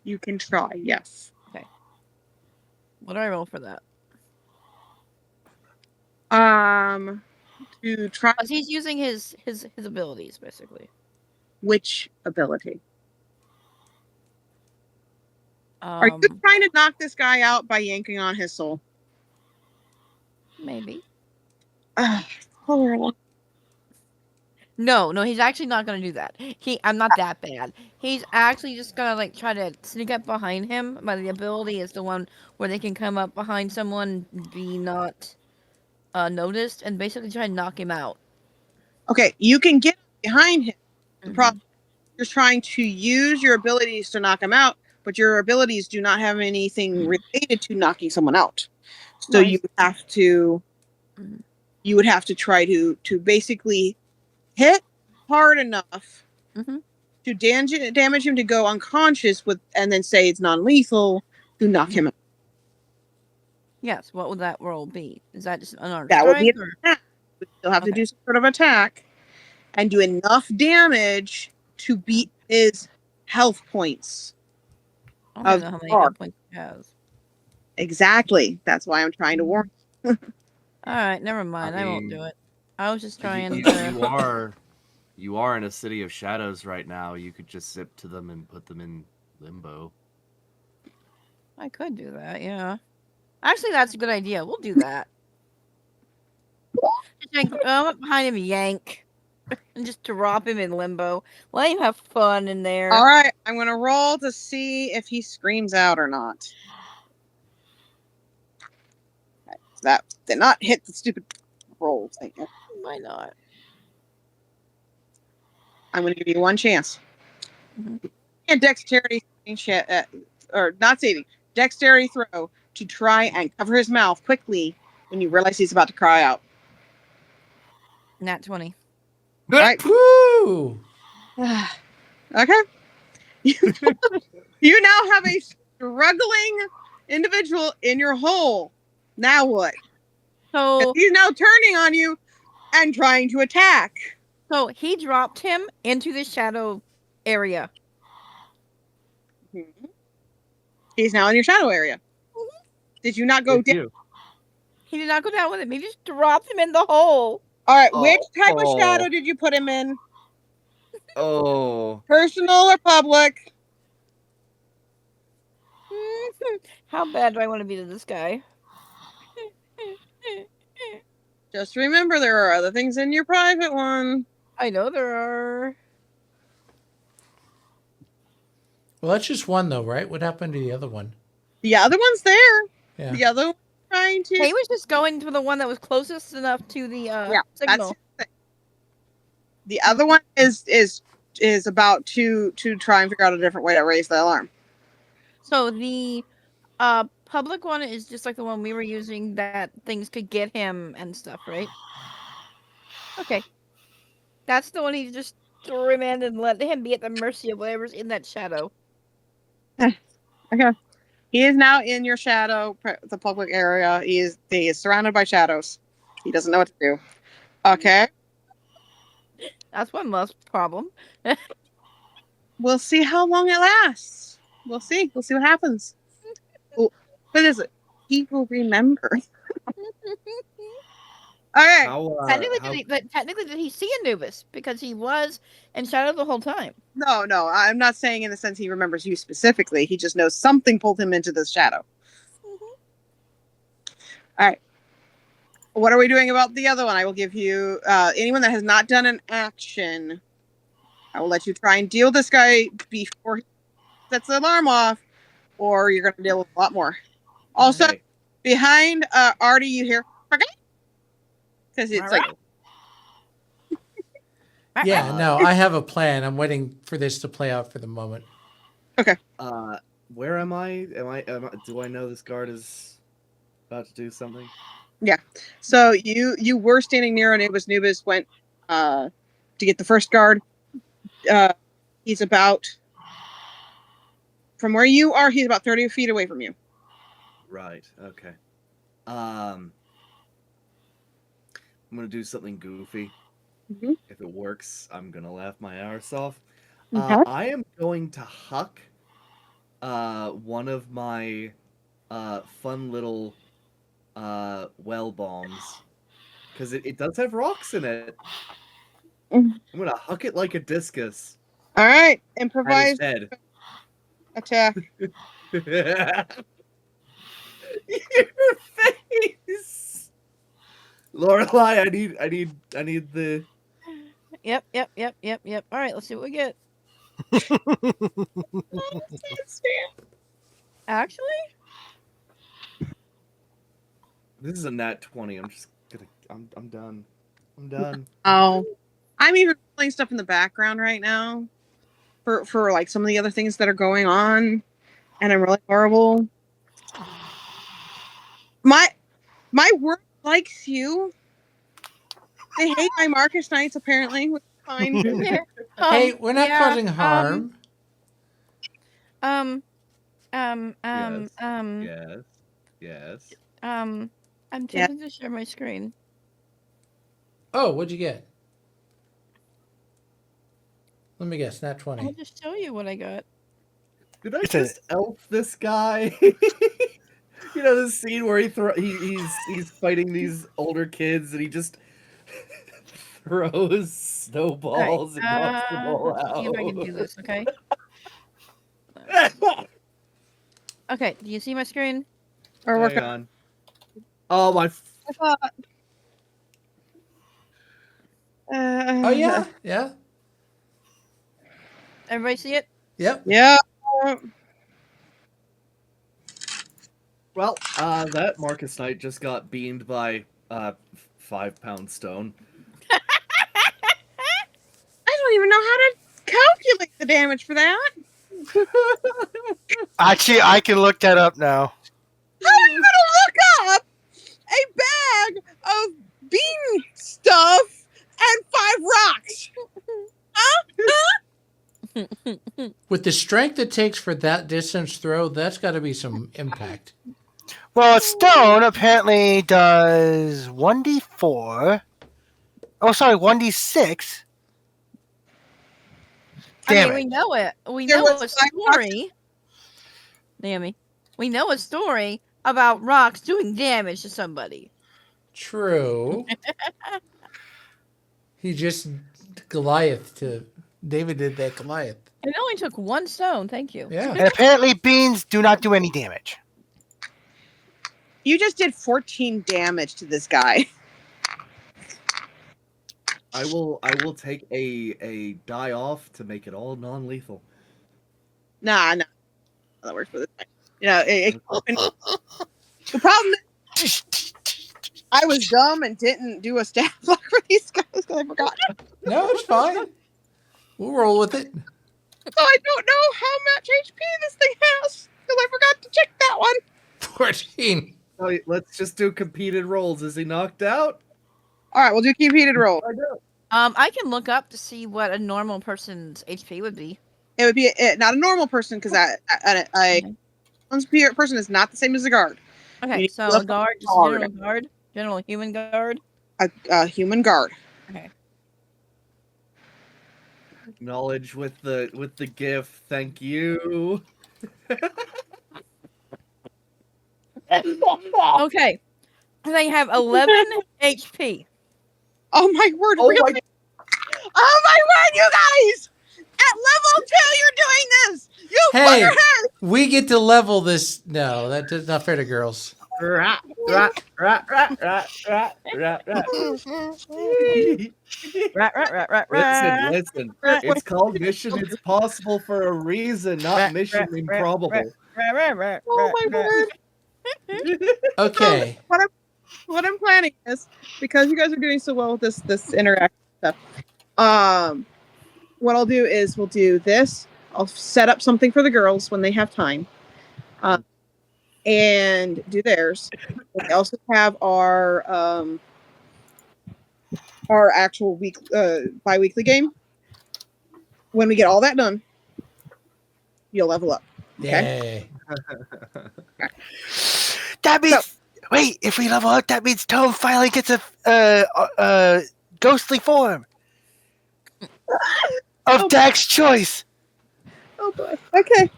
You can try, yes. Okay. What do I roll for that? To try. Because he's using his abilities, basically. Which ability? Are you Um, trying to knock this guy out by yanking on his soul? maybe. Horrible. No, he's actually not gonna do that. I'm not that bad. He's actually just gonna like try to sneak up behind him. But the ability is the one where they can come up behind someone, be not noticed, and basically try to knock him out. Okay, you can get behind him. The problem you're trying to use your abilities to knock him out, but your abilities do not have anything related to knocking someone out. So Nice. you would have to try to basically hit hard enough to damage him to go unconscious and then say it's non-lethal to knock him out. Yes. What would that roll be? Is that just an unarmed That would be strike? an attack. You still have to do some sort of attack and do enough damage to beat his health points. I don't know how many health points he has. Exactly. That's why I'm trying to warn you. All right, never mind. I won't mean, do it. I was just trying to. You are in a city of shadows right now. You could just zip to them and put them in limbo. I could do that, yeah. Actually, that's a good idea. We'll do that. Just up behind him, yank, and just drop him in limbo. Let him have fun in there. All right, I'm gonna roll to see if he screams out or not. that did not hit the stupid roll thing. Why not? I'm going to give you one chance. Mhm. And dexterity or not saving, dexterity throw to try and cover his mouth quickly when you realize he's about to cry out. Nat 20. All right. Woo! Okay. You now have a struggling individual in your hole. Now what? So He's now turning on you and trying to attack. So he dropped him into the shadow area. He's now in your shadow area. Did you not go With down? you. He did not go down with him. He just dropped him in the hole. All right. Oh, Which type of oh. shadow did you put him in? Oh. Personal or public? How bad do I want to be to this guy? Just remember there are other things in your private one. I know there are. Well, that's just one, though, right? What happened to the other one? The other one's there. Yeah. The other one trying to. He was just going to the one that was closest enough to the signal. That's the other one is about to try and figure out a different way to raise the alarm. So the public one is just like the one we were using that things could get him and stuff, right? Okay. That's the one he just threw him in and let him be at the mercy of whatever's in that shadow. Okay. He is now in your shadow, the public area. He is surrounded by shadows. He doesn't know what to do. Okay. That's one less problem. We'll see how long it lasts. We'll see. We'll see what happens. What is it? He will remember. All right. Technically, did he see Anubis? Because he was in shadow the whole time. No, I'm not saying in the sense he remembers you specifically. He just knows something pulled him into this shadow. All right. What are we doing about the other one? I will give you anyone that has not done an action. I will let you try and deal this guy before he sets the alarm off, or you're going to deal with a lot more. Also, behind Ardy, you hear because it's like. Yeah, no, I have a plan. I'm waiting for this to play out for the moment. Okay. Where am I? Do I know this guard is about to do something? Yeah. So you were standing near Anubis. Anubis went to get the first guard. He's about from where you are. He's about 30 feet away from you. Right. Okay. I'm gonna do something goofy. Mm-hmm. If it works, I'm gonna laugh my arse off. Okay. I am going to huck one of my fun little well bombs because it does have rocks in it. I'm gonna huck it like a discus. All right, improvise head. attack. Your face, Lorelei. I need the. Yep. All right, let's see what we get. Actually, this is a nat 20. I'm just gonna. I'm done. I'm done. Oh, I'm even playing stuff in the background right now for like some of the other things that are going on, and I'm really horrible. My work likes you. They hate my Marcus Knights apparently, which is fine. Hey, we're not causing harm. Yes. I'm tempted to share my screen. Oh, what'd you get? Let me guess, nat 20. I'll just show you what I got. Did I just elf this guy? You know the scene where he's fighting these older kids and he just throws snowballs and knocks them all let's out. see if I can do this, okay? Okay, do you see my screen? Or Hang on. Oh my! Oh yeah, yeah. Everybody see it? Yep. Yeah. Well, that Marcus Knight just got beamed by 5-pound stone. I don't even know how to calculate the damage for that. Actually, I can look that up now. How are you gonna look up a bag of bean stuff and 5 rocks? With the strength it takes for that distance throw, that's got to be some impact. Well, stone apparently does 1d4. Oh, sorry, 1d6. I Damn mean, we it. know it. We There know was a 5 rocks. story. Naomi, we know a story about rocks doing damage to somebody. True. He just Goliath to David did that Goliath. It only took 1 stone. Thank you. Yeah. And apparently beans do not do any damage. You just did 14 damage to this guy. I will take a die off to make it all non-lethal. Nah. That works for this guy. You know, the problem is I was dumb and didn't do a stat block for these guys because I forgot. No, it's fine. We'll roll with it. So I don't know how much HP this thing has because I forgot to check that one. 14. Oh, let's just do competed rolls. Is he knocked out? All right, we'll do competed roll. I can look up to see what a normal person's HP would be. It would be not a normal person because a person is not the same as a guard. Okay, so a guard, just a general guard, general human guard. A human guard. Okay. Knowledge with the gift. Thank you. Okay. They have 11 HP. Oh my word! Oh really? Oh my word, you guys! At level 2, you're doing this. You Hey, buggerhead! we get to level this. No, that's not fair to girls. Rat. Listen. It's called Mission It's Possible for a reason, not Mission Improbable. Oh my word! Okay. What I'm planning is, because you guys are doing so well with this interactive stuff, what I'll do is we'll do this. I'll set up something for the girls when they have time, and do theirs. We also have our actual bi-weekly game. When we get all that done, you'll level up. Okay. Yay. That means wait, if we level up, that means Tome finally gets a ghostly form of Dag's choice. Oh boy. Okay.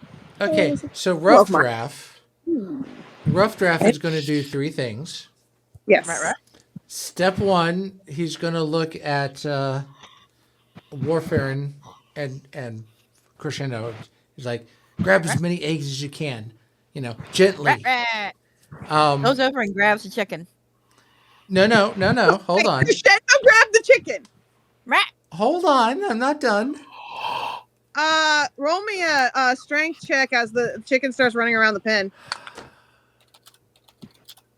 Okay, so RuffDraft. RuffDraft is going to do 3 things. Yes. Right. Step 1, he's going to look at Warfin and Cresendo. He's like, grab as many eggs as you can, gently. Goes over and grabs the chicken. No. Hold on. Cresendo, grab the chicken. Rat. Hold on. I'm not done. Roll me a strength check as the chicken starts running around the pen.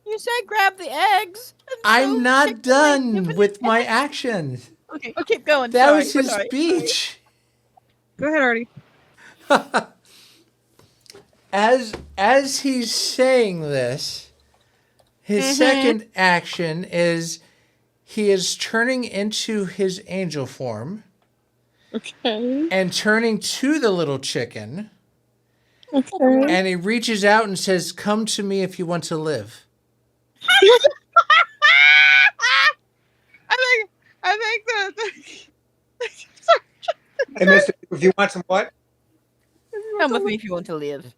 You said grab the eggs. I'm not done with my action. Okay, I'll keep going. That Sorry, was his sorry. speech. Go ahead, Ardy. As he's saying this, his second action is he is turning into his angel form. Okay. And turning to the little chicken. Okay. And he reaches out and says, "Come to me if you want to live." I think that. Hey, mister, if you want some what? Come with me if you want to live.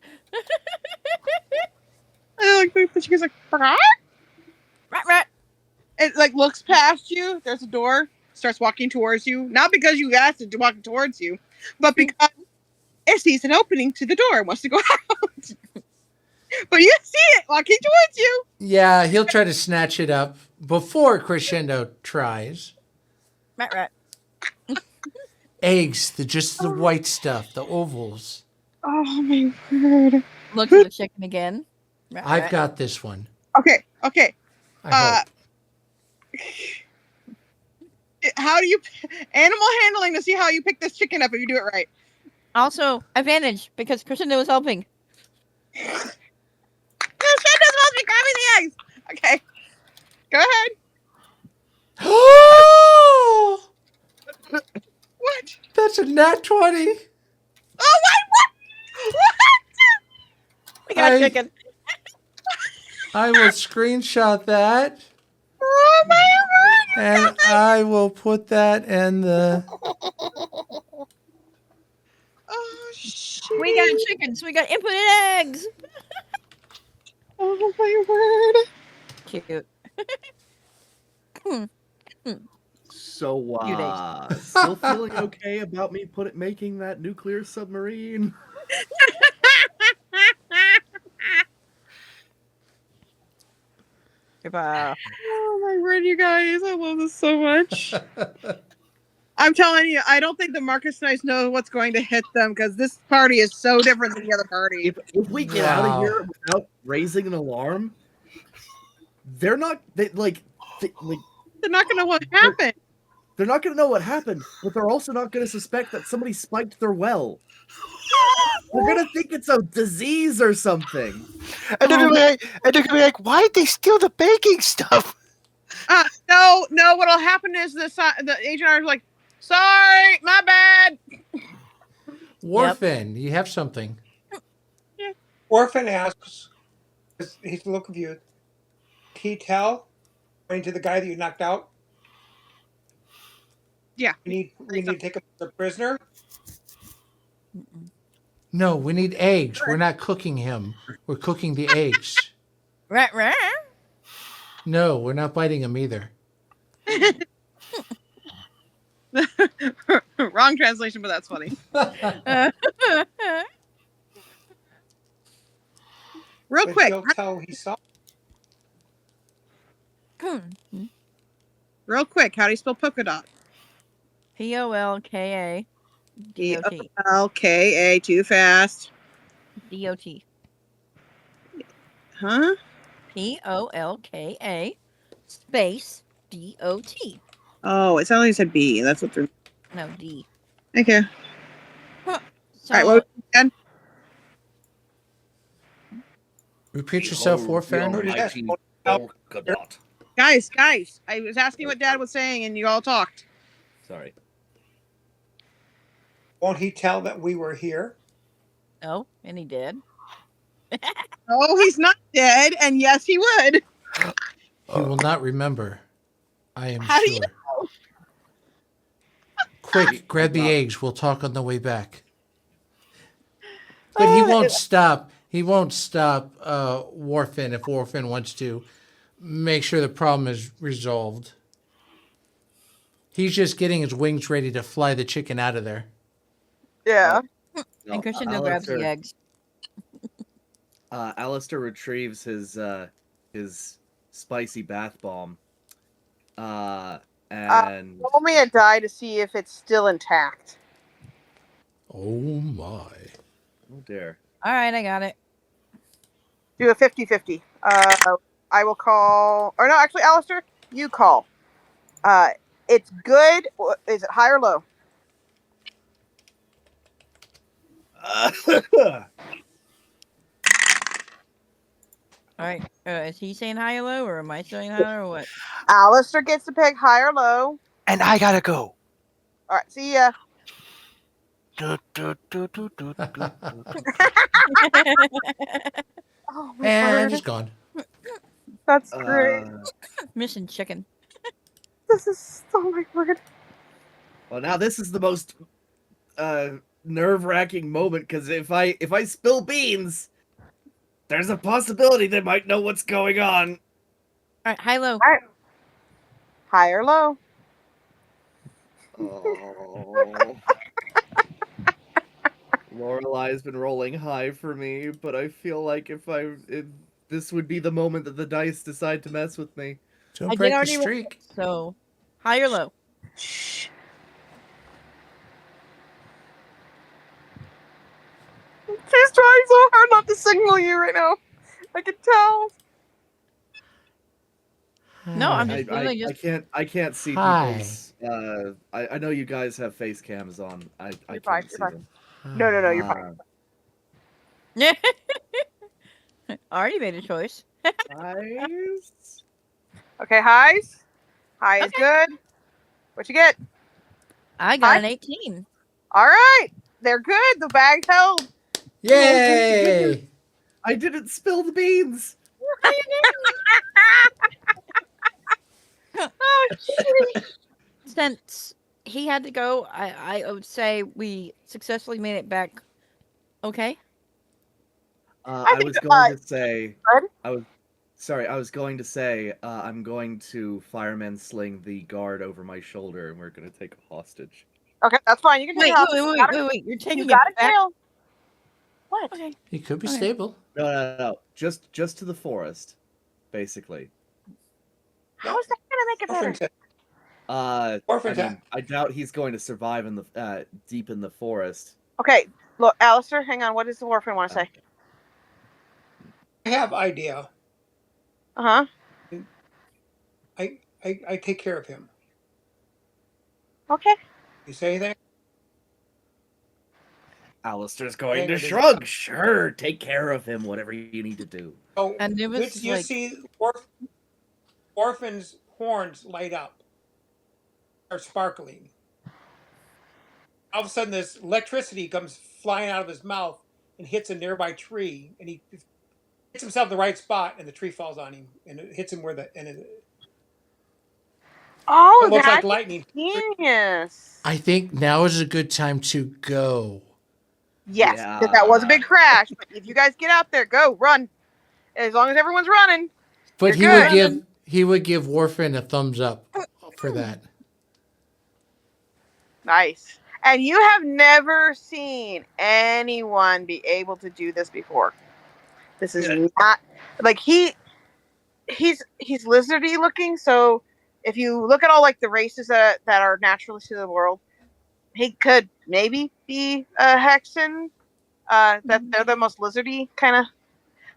I like the chicken's like, Rat. it like looks past you. There's a door. Starts walking towards you. Not because you asked it to walk towards you, but because it sees an opening to the door and wants to go out. But you see it walking towards you. Yeah, he'll try to snatch it up before Cresendo tries. Rat. Eggs, just the white stuff, the ovals. Oh my word. Look at the chicken again. I've got this one. Okay. I hope. How do you animal handling to see how you pick this chicken up if you do it right? Also, advantage because Cresendo is helping. This kid is supposed to be grabbing the eggs. Okay. Go ahead. What? That's a nat 20. Oh my! What? We got chicken. I will screenshot that. Oh my word! And I will put that in the. Oh shit! We got chickens. We got input eggs. Oh my word! Cute. So, days. still feeling okay about me making that nuclear submarine? Goodbye. Oh my word, you guys! I love this so much. I'm telling you, I don't think the Marcus Knights know what's going to hit them because this party is so different than the other party. If we get out of here without raising an alarm, they're not they're not going to know what happened. They're not going to know what happened, but they're also not going to suspect that somebody spiked their well. They're going to think it's a disease or something. And they're going to be like, why did they steal the baking stuff? No. What'll happen is the agent are like, sorry, my bad. Warfin, you have something. Yeah. Warfin asks, he's a little confused. Can you tell, pointing to the guy that you knocked out? Yeah. We need to take him as a prisoner. No, we need eggs. We're not cooking him. We're cooking the eggs. Right. No, we're not biting him either. Wrong translation, but that's funny. Real quick. He'll tell he saw. Real quick, how do you spell polka dot? Polka. DOT. Polka. Too fast. DOT. Huh? POLKA space DOT. Oh, it sounded like you said B. That's what they're. No, D. Okay. So, All right, what was it again? Repeat yourself, Warfin. Guys, I was asking what Dad was saying, and you all talked. Sorry. Won't he tell that we were here? Oh, and he did. Oh, he's not dead, and yes, he would. He will not remember. I am How do sure. you know? Quick, grab the eggs. We'll talk on the way back. But he won't stop. He won't stop Warfin if Warfin wants to make sure the problem is resolved. He's just getting his wings ready to fly the chicken out of there. Yeah. And Cresendo grabs the eggs. Alastor retrieves his spicy bath bomb. And roll me a die to see if it's still intact. Oh my. Oh dear. All right, I got it. Do a 50-50. I will call, or no, actually, Alastor, you call. It's good. Is it high or low? All right. Is he saying high or low, or am I saying high or what? Alastor gets to pick high or low. And I gotta go. All right, see ya. Oh my And word. he's gone. That's great. Mission chicken. This is oh my word. Well, now this is the most nerve-wracking moment because if I spill beans, there's a possibility they might know what's going on. All right, high low. All right. High or low? Oh. Lorelei's been rolling high for me, but I feel like if this would be the moment that the dice decide to mess with me. Don't break the streak. Roll, so high or low? Shh. She's trying so hard not to signal you right now. I can tell. No, I'm Hi. just literally I just. I can't see Hi. people's. I know you guys have face cams on. I You're fine, can't you're see fine. them. No, you're fine. Already made a choice. Guys. Okay, highs. High is good. What you get? I got an 18. All right, they're good. The bag held. Yay! I didn't spill the beans. Oh, shit. Since he had to go, I would say we successfully made it back. Okay. I was going to say. Good. I was going to say. I'm going to fireman sling the guard over my shoulder, and we're going to take a hostage. Okay, that's fine. You can take Wait, it hostage. wait. You're taking You it got it, back. Kale. What? Okay. He could be Okay. stable. No. Just to the forest, basically. How is that gonna make it Warfin better? said- I Warfin's mean, I doubt he's going to survive in the deep in the forest. Okay, look, Alastor, hang on. What does the Warfin want to say? I have idea. Uh huh. I take care of him. Okay. You say anything? Alastor's going Hang to on, shrug. Sure, take care of him. Whatever you need to do. So Anubis is you like- see Warfin's horns light up, are sparkling. All of a sudden, this electricity comes flying out of his mouth and hits a nearby tree, and he hits himself in the right spot, and the tree falls on him, and it hits him where the and it Oh, looks like that's lightning. genius. I think now is a good time to go. Yes, Yeah. because that was a big crash. But if you guys get out there, go run. As long as everyone's running. But You're good. he would give Warfin a thumbs up for that. Nice. And you have never seen anyone be able to do this before. This is not like he's lizardy looking. So if you look at all like the races that are naturalists to the world, he could maybe be a Hexen. That they're the most lizardy kind of,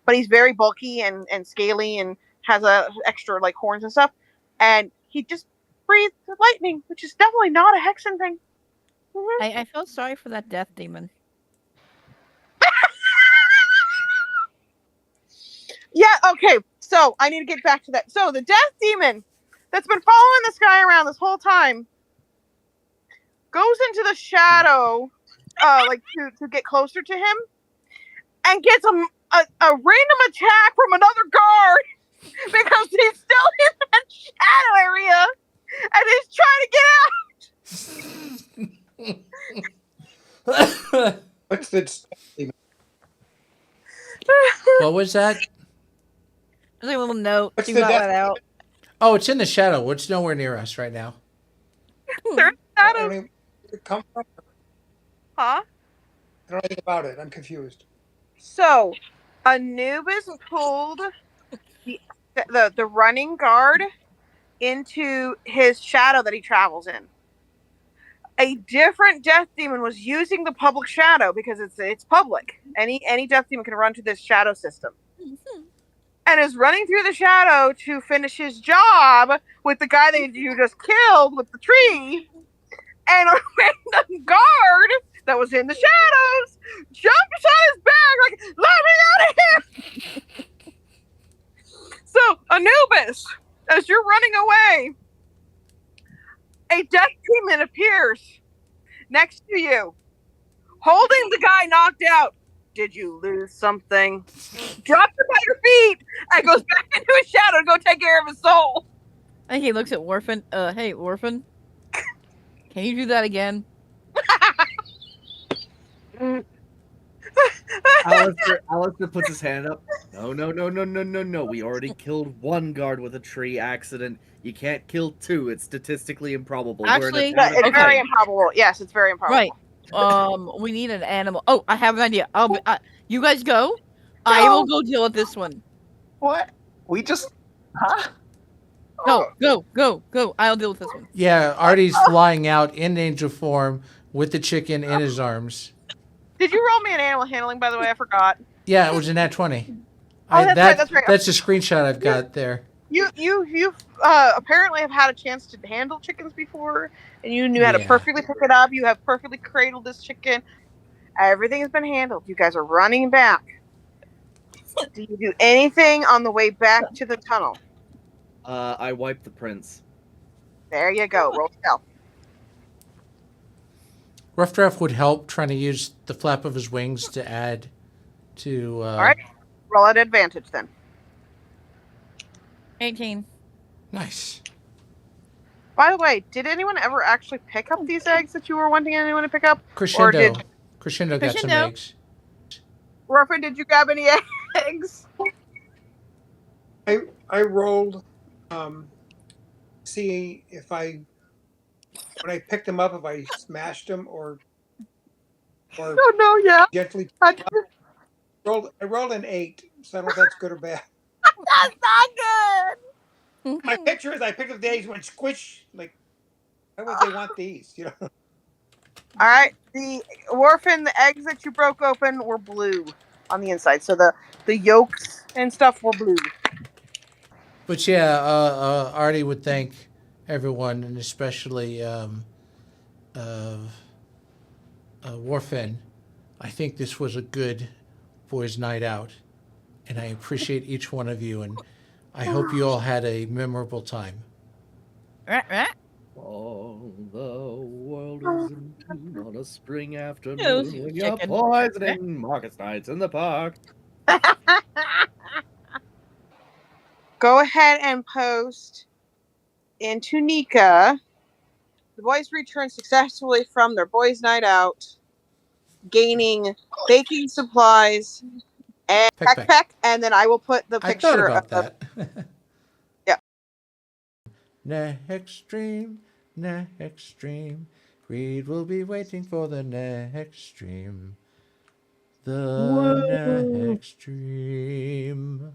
but he's very bulky and scaly and has a extra like horns and stuff. And he just breathes lightning, which is definitely not a Hexen thing. Mhm. I felt sorry for that death demon. Yeah, okay. So I need to get back to that. So the death demon that's been following this guy around this whole time goes into the shadow, like to get closer to him, and gets a random attack from another guard because he's still in that shadow area and he's trying to get out. What's the What was that? There's a little note. What's Do the not death let out. Oh, it's in the shadow. It's nowhere near us right now. They're in I shadows. don't even where it come from? Huh? I don't know anything about it. I'm confused. So Anubis pulled the running guard into his shadow that he travels in. A different death demon was using the public shadow because it's public. Any death demon can run to this shadow system. And is running through the shadow to finish his job with the guy that you just killed with the tree. And a random guard that was in the shadows jumped on his back like, let me out of here! So, Anubis, as you're running away, a death demon appears next to you, holding the guy knocked out. Did you lose something? Drops him at your feet and goes back into his shadow to go take care of his soul. I think he looks at Warfin. Hey, Warfin. Can you do that again? Alastor puts his hand up. No. We already killed one guard with a tree accident. You can't kill two. It's statistically improbable. Actually, It's very improbable. Yes, it's very improbable. Right. We need an animal. Oh, I have an idea. You guys go. I will go deal with this one. What? We just. Huh? Go. I'll deal with this one. Yeah, Ardy's flying out in angel form with the chicken in his arms. Did you roll me an animal handling, by the way? I forgot. Yeah, it was a nat 20. Oh, that's right. That's right. That's a screenshot I've got there. You apparently have had a chance to handle chickens before, and you knew how to Yeah. perfectly pick it up. You have perfectly cradled this chicken. Everything has been handled. You guys are running back. Do you do anything on the way back to the tunnel? I wiped the prints. There you go. Roll stealth. RuffDraft would help trying to use the flap of his wings to add to. All right. Roll at advantage then. 18. Nice. By the way, did anyone ever actually pick up these eggs that you were wanting anyone to pick up? Cresendo. Or did Cresendo got some Cresendo. eggs. Warfin, did you grab any eggs? I rolled, see if when I picked them up, if I smashed them or Oh no, yeah. gently I rolled an 8, so I don't know if that's good or bad. That's not good. My picture is I picked up the eggs, went squish. Like, why would they want these? You know. All right, the Warfin, the eggs that you broke open were blue on the inside, so the yolks and stuff were blue. But yeah, Ardy would thank everyone, and especially Warfin. I think this was a good boys' night out, and I appreciate each one of you, and I hope you all had a memorable time. All the world is in tune on a spring Yes, afternoon you when you're chicken. poisoning Marcus nights in the park. Go ahead and post into Nika. The boys return successfully from their boys' night out, gaining baking supplies and backpack, and then I will put the I picture thought about of that. yeah. Next stream, next stream. Reed will be waiting for the next stream. The next stream.